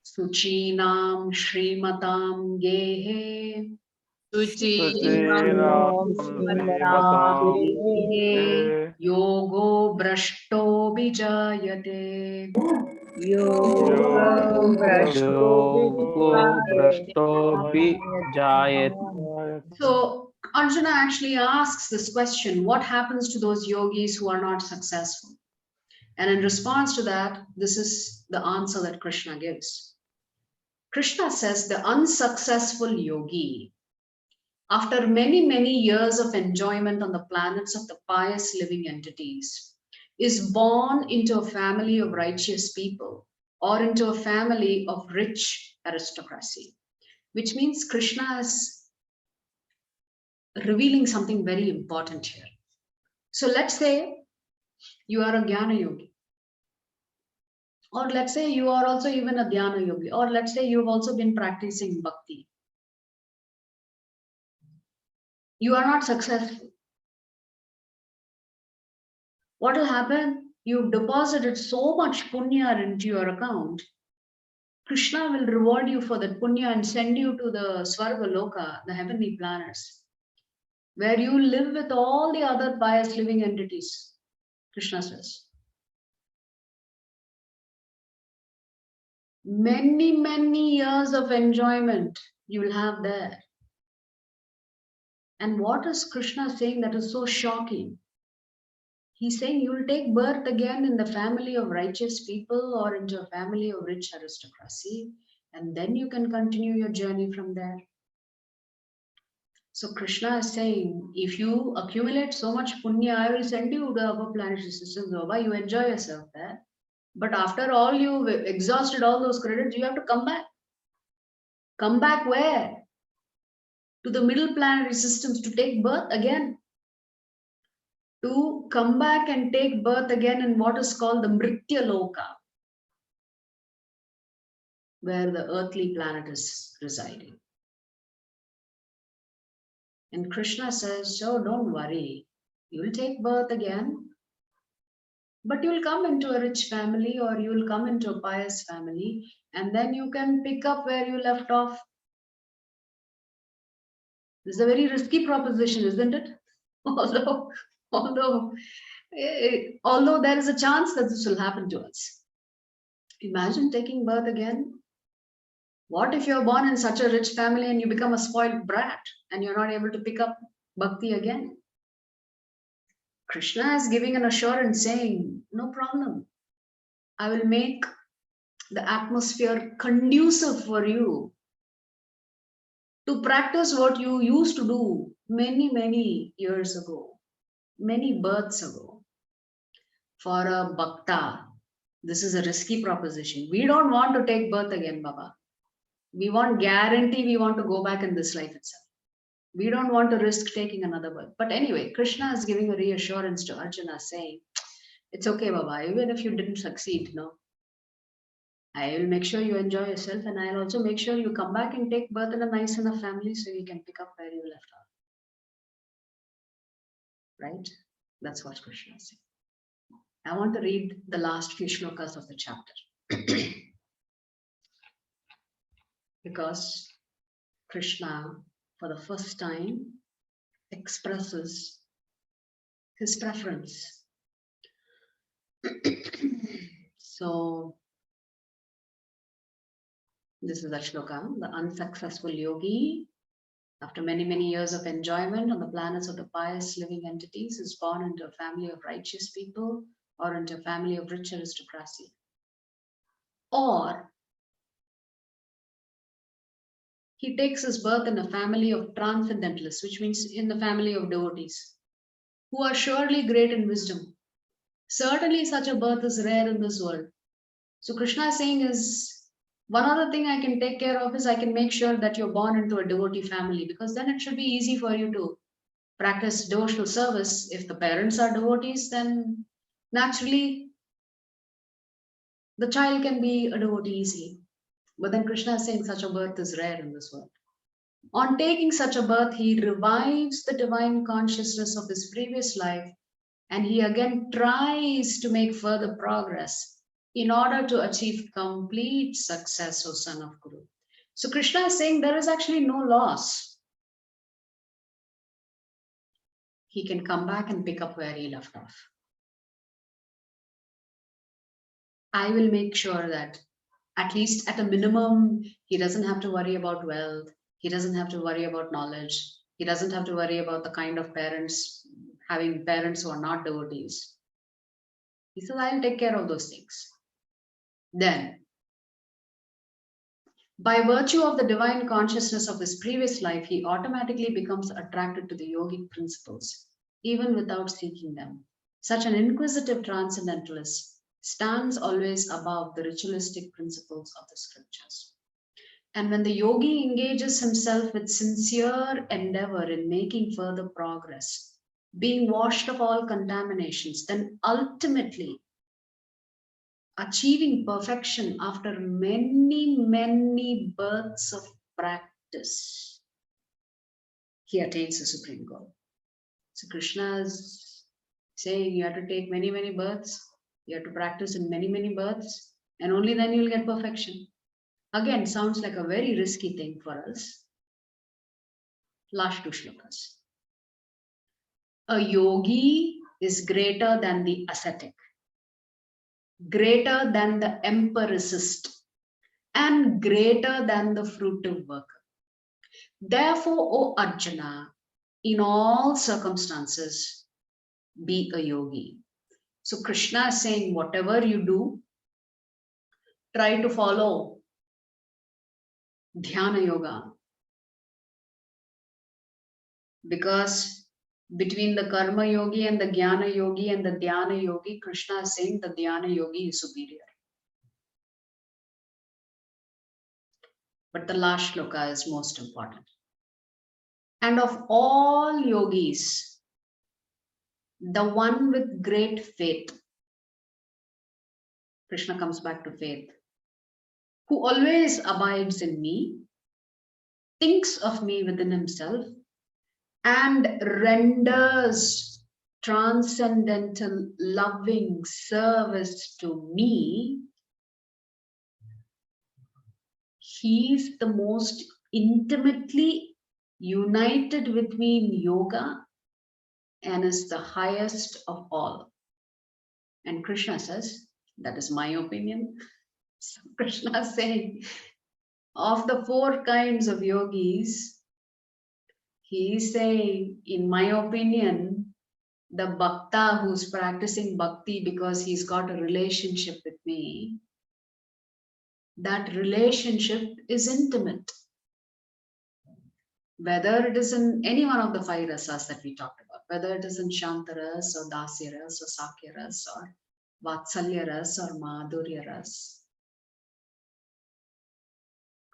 Suchinam Shrimatam Gehe. Suchinam Nivasamte Yogo Brashto Bijayate. Yoga Yogo Brashtobi Jayat. So Arjuna actually asks this question, what happens to those yogis who are not successful? And in response to that, this is the answer that Krishna gives. Krishna says the unsuccessful yogi, after many, many years of enjoyment on the planets of the pious living entities, is born into a family of righteous people or into a family of rich aristocracy, which means Krishna is revealing something very important here. So let's say you are a Jnana yogi, or let's say you are also even a Dhyana yogi, or let's say you've also been practicing bhakti. You are not successful. What will happen? You've deposited so much punya into your account. Krishna will reward you for that punya and send you to the Svarga Loka, the heavenly planets, where you live with all the other pious living entities. Krishna says. Many, many years of enjoyment you will have there. And what is Krishna saying that is so shocking? He's saying you will take birth again in the family of righteous people or into a family of rich aristocracy, and then you can continue your journey from there. So Krishna is saying, if you accumulate so much punya, I will send you to upper planetary systems, Baba. You enjoy yourself there. But after all, you've exhausted all those credits, you have to come back. Come back where? To the middle planetary systems to take birth again. To come back and take birth again in what is called the Mritya Loka, where the earthly planet is residing. And Krishna says, so don't worry, you will take birth again, but you will come into a rich family or you will come into a pious family, and then you can pick up where you left off. This is a very risky proposition, isn't it? Although there is a chance that this will happen to us. Imagine taking birth again. What if you're born in such a rich family and you become a spoiled brat and you're not able to pick up bhakti again? Krishna is giving an assurance saying, no problem. I will make the atmosphere conducive for you to practice what you used to do many, many years ago, many births ago. For a bhakta, this is a risky proposition. We don't want to take birth again, Baba. We want guarantee we want to go back in this life itself. We don't want to risk taking another birth. But anyway, Krishna is giving a reassurance to Arjuna saying, it's okay, Baba, even if you didn't succeed, no, I will make sure you enjoy yourself, and I'll also make sure you come back and take birth in a nice enough family so you can pick up where you left off. Right? That's what Krishna is saying. I want to read the last few shlokas of the chapter. Because Krishna, for the first time, expresses his preference. So, this is the shloka. The unsuccessful yogi, after many, many years of enjoyment on the planets of the pious living entities, is born into a family of righteous people or into a family of rich aristocracy. Or he takes his birth in a family of transcendentalists, which means in the family of devotees, who are surely great in wisdom. Certainly such a birth is rare in this world. So Krishna is saying is, one other thing I can take care of is I can make sure that you're born into a devotee family, because then it should be easy for you to practice devotional service. If the parents are devotees, then naturally the child can be a devotee easily. But then Krishna is saying such a birth is rare in this world. On taking such a birth, he revives the divine consciousness of his previous life, and he again tries to make further progress in order to achieve complete success, O son of Guru. So Krishna is saying there is actually no loss. he can come back and pick up where he left off. I will make sure that at least at a minimum, he doesn't have to worry about wealth. He doesn't have to worry about knowledge. He doesn't have to worry about the kind of parents, having parents who are not devotees. He says, I'll take care of those things. Then, by virtue of the divine consciousness of his previous life, he automatically becomes attracted to the yogic principles, even without seeking them. Such an inquisitive transcendentalist stands always above the ritualistic principles of the scriptures. And when the yogi engages himself with sincere endeavor in making further progress, being washed of all contaminations, then ultimately achieving perfection after many, many births of practice, he attains the supreme goal. So Krishna is saying you have to take many, many births, you have to practice in many, many births, and only then you'll get perfection. Again, sounds like a very risky thing for us. Last two shlokas. A yogi is greater than the ascetic, greater than the empiricist, and greater than the fruitive worker. Therefore, O Arjuna, in all circumstances, be a yogi. So Krishna is saying, whatever you do, try to follow Dhyana Yoga. Because between the Karma Yogi and the Jnana Yogi and the Dhyana Yogi, Krishna is saying the Dhyana Yogi is superior. But the last shloka is most important. And of all yogis, the one with great faith, Krishna comes back to faith, who always abides in me, thinks of me within himself, and renders transcendental loving service to me, he's the most intimately united with me in yoga and is the highest of all. And Krishna says, that is my opinion. So Krishna is saying, of the four kinds of yogis, he is saying, in my opinion, the bhakta who's practicing bhakti because he's got a relationship with me, that relationship is intimate. Whether it is in any one of the five rasas that we talked about, whether it is in Shantaras or Dasyaras or Sakyaras or Vatsalyaras or Madhuryaras,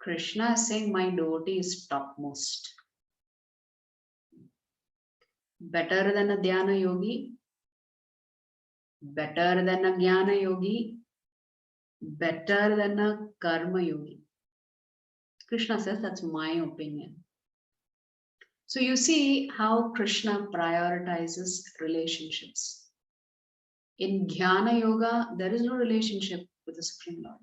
Krishna is saying my devotee is topmost. Better than a Dhyana yogi, better than a Jnana yogi, better than a Karma yogi. Krishna says that's my opinion. So you see how Krishna prioritizes relationships. In Dhyana Yoga, there is no relationship with the Supreme Lord.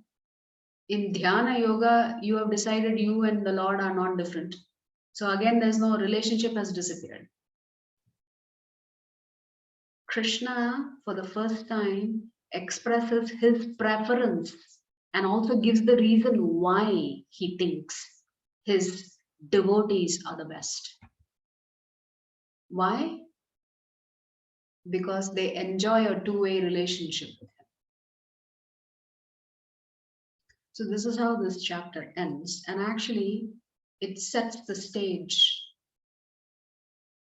In Dhyana Yoga, you have decided you and the Lord are not different. So again, there's no relationship has disappeared. Krishna, for the first time, expresses his preference and also gives the reason why he thinks his devotees are the best. Why? Because they enjoy a two-way relationship with him. So this is how this chapter ends, and actually it sets the stage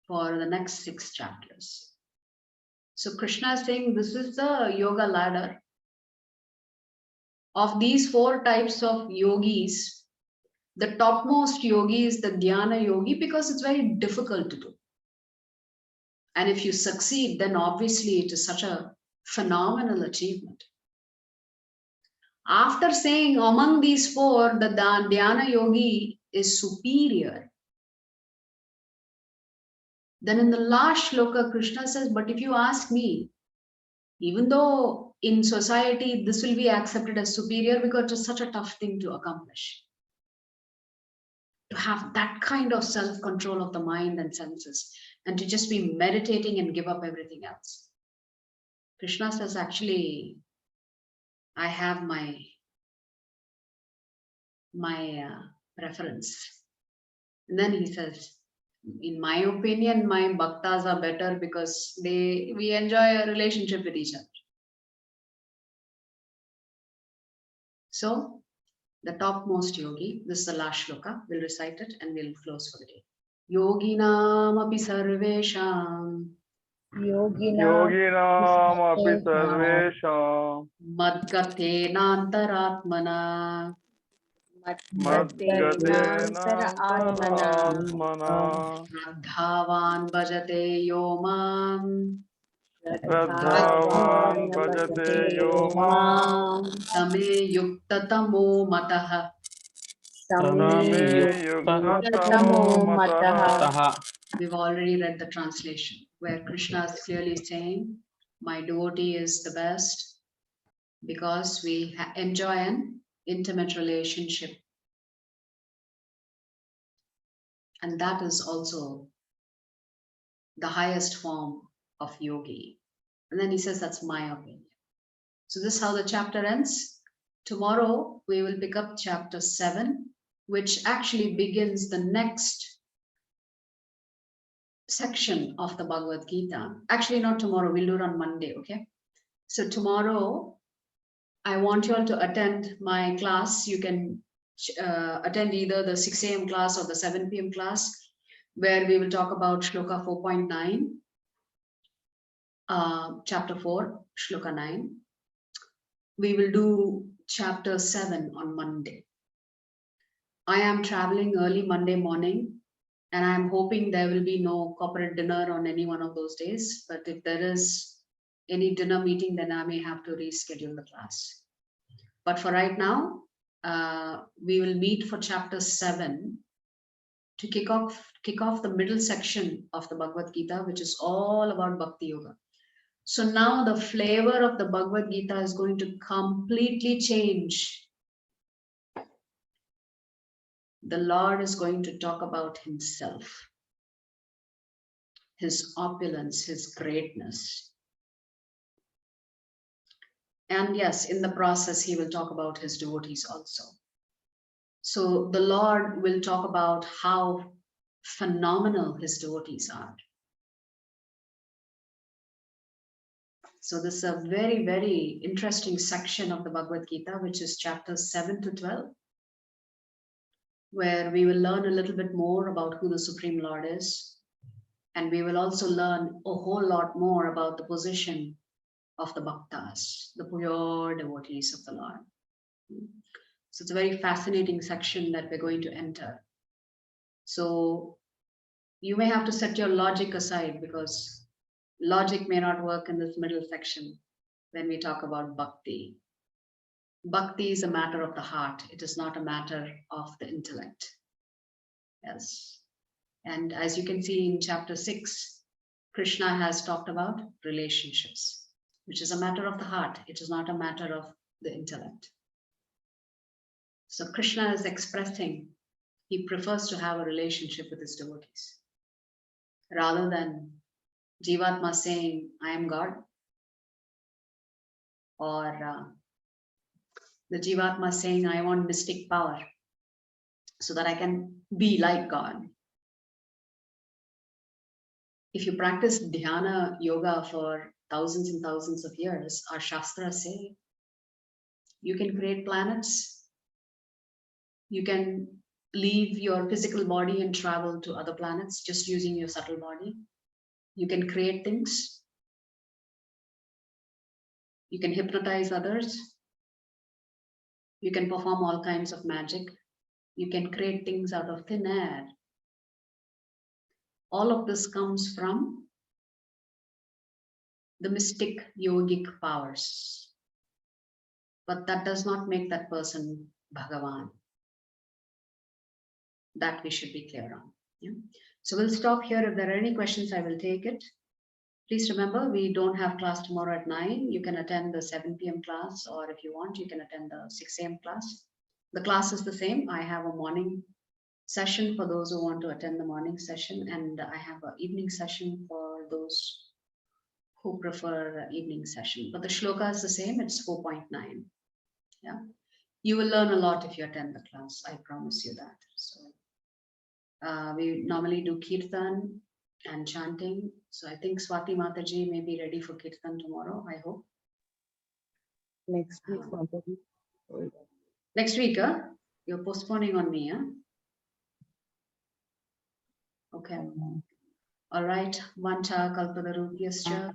for the next 6 chapters. So Krishna is saying this is the yoga ladder. Of these 4 types of yogis, the topmost yogi is the Dhyana yogi because it's very difficult to do. And if you succeed, then obviously it is such a phenomenal achievement. After saying among these 4, the Dhyana yogi is superior, then in the last shloka, Krishna says, but if you ask me, even though in society this will be accepted as superior because it's such a tough thing to accomplish, to have that kind of self-control of the mind and senses, and to just be meditating and give up everything else. Krishna says, actually, I have my preference. And then he says, in my opinion, my bhaktas are better because we enjoy a relationship with each other. So the topmost yogi, this is the last shloka, we'll recite it and we'll close for the day. Yoginam api sarvesham Yoginam api sarvesham madgatenantaratmana madgatena atmana Shraddhavan bhajate yo mam Shraddhavan bhajate yo mam tame yuktatamo matah. Tame yuktatamo mataha. We've already read the translation where Krishna is clearly saying, my devotee is the best because we enjoy an intimate relationship. And that is also the highest form of yogi. And then he says, that's my opinion. So this is how the chapter ends. Tomorrow we will pick up chapter 7, which actually begins the next section of the Bhagavad Gita. Actually, not tomorrow, we'll do it on Monday, okay? So tomorrow, I want you all to attend my class. You can attend either the 6 a.m. class or the 7 p.m. class, where we will talk about Shloka 4.9, chapter 4, Shloka 9. We will do chapter 7 on Monday. I am traveling early Monday morning, and I'm hoping there will be no corporate dinner on any one of those days. But if there is any dinner meeting, then I may have to reschedule the class. But for right now, we will meet for chapter 7 to kick off the middle section of the Bhagavad Gita, which is all about Bhakti Yoga. So now the flavor of the Bhagavad Gita is going to completely change. The Lord is going to talk about himself, his opulence, his greatness. And yes, in the process, he will talk about his devotees also. So the Lord will talk about how phenomenal his devotees are. So this is a very, very interesting section of the Bhagavad Gita, which is chapters 7 to 12, where we will learn a little bit more about who the Supreme Lord is. And we will also learn a whole lot more about the position of the bhaktas, the pure devotees of the Lord. So it's a very fascinating section that we're going to enter. So you may have to set your logic aside because logic may not work in this middle section when we talk about bhakti. Bhakti is a matter of the heart. It is not a matter of the intellect. Yes. And as you can see in chapter 6, Krishna has talked about relationships, which is a matter of the heart. It is not a matter of the intellect. So Krishna is expressing he prefers to have a relationship with his devotees rather than Jivatma saying, I am God, or the Jivatma saying, I want mystic power so that I can be like God. If you practice Dhyana yoga for thousands and thousands of years, our Shastras say, you can create planets, you can leave your physical body and travel to other planets just using your subtle body. You can create things. You can hypnotize others. You can perform all kinds of magic. You can create things out of thin air. All of this comes from the mystic yogic powers. But that does not make that person Bhagavan. That we should be clear on. Yeah? So we'll stop here. If there are any questions, I will take it. Please remember, we don't have class tomorrow at 9. You can attend the 7 p.m. class, or if you want, you can attend the 6 a.m. class. The class is the same. I have a morning session for those who want to attend the morning session, and I have an evening session for those who prefer evening session. But the shloka is the same, it's 4.9. Yeah. You will learn a lot if you attend the class, I promise you that. So we normally do kirtan and chanting. So I think Swati Mataji may be ready for kirtan tomorrow, I hope. Next week, Mataji. Next week, huh? You're postponing on me, huh? Okay. All right. Vancha kalpadarubhyascha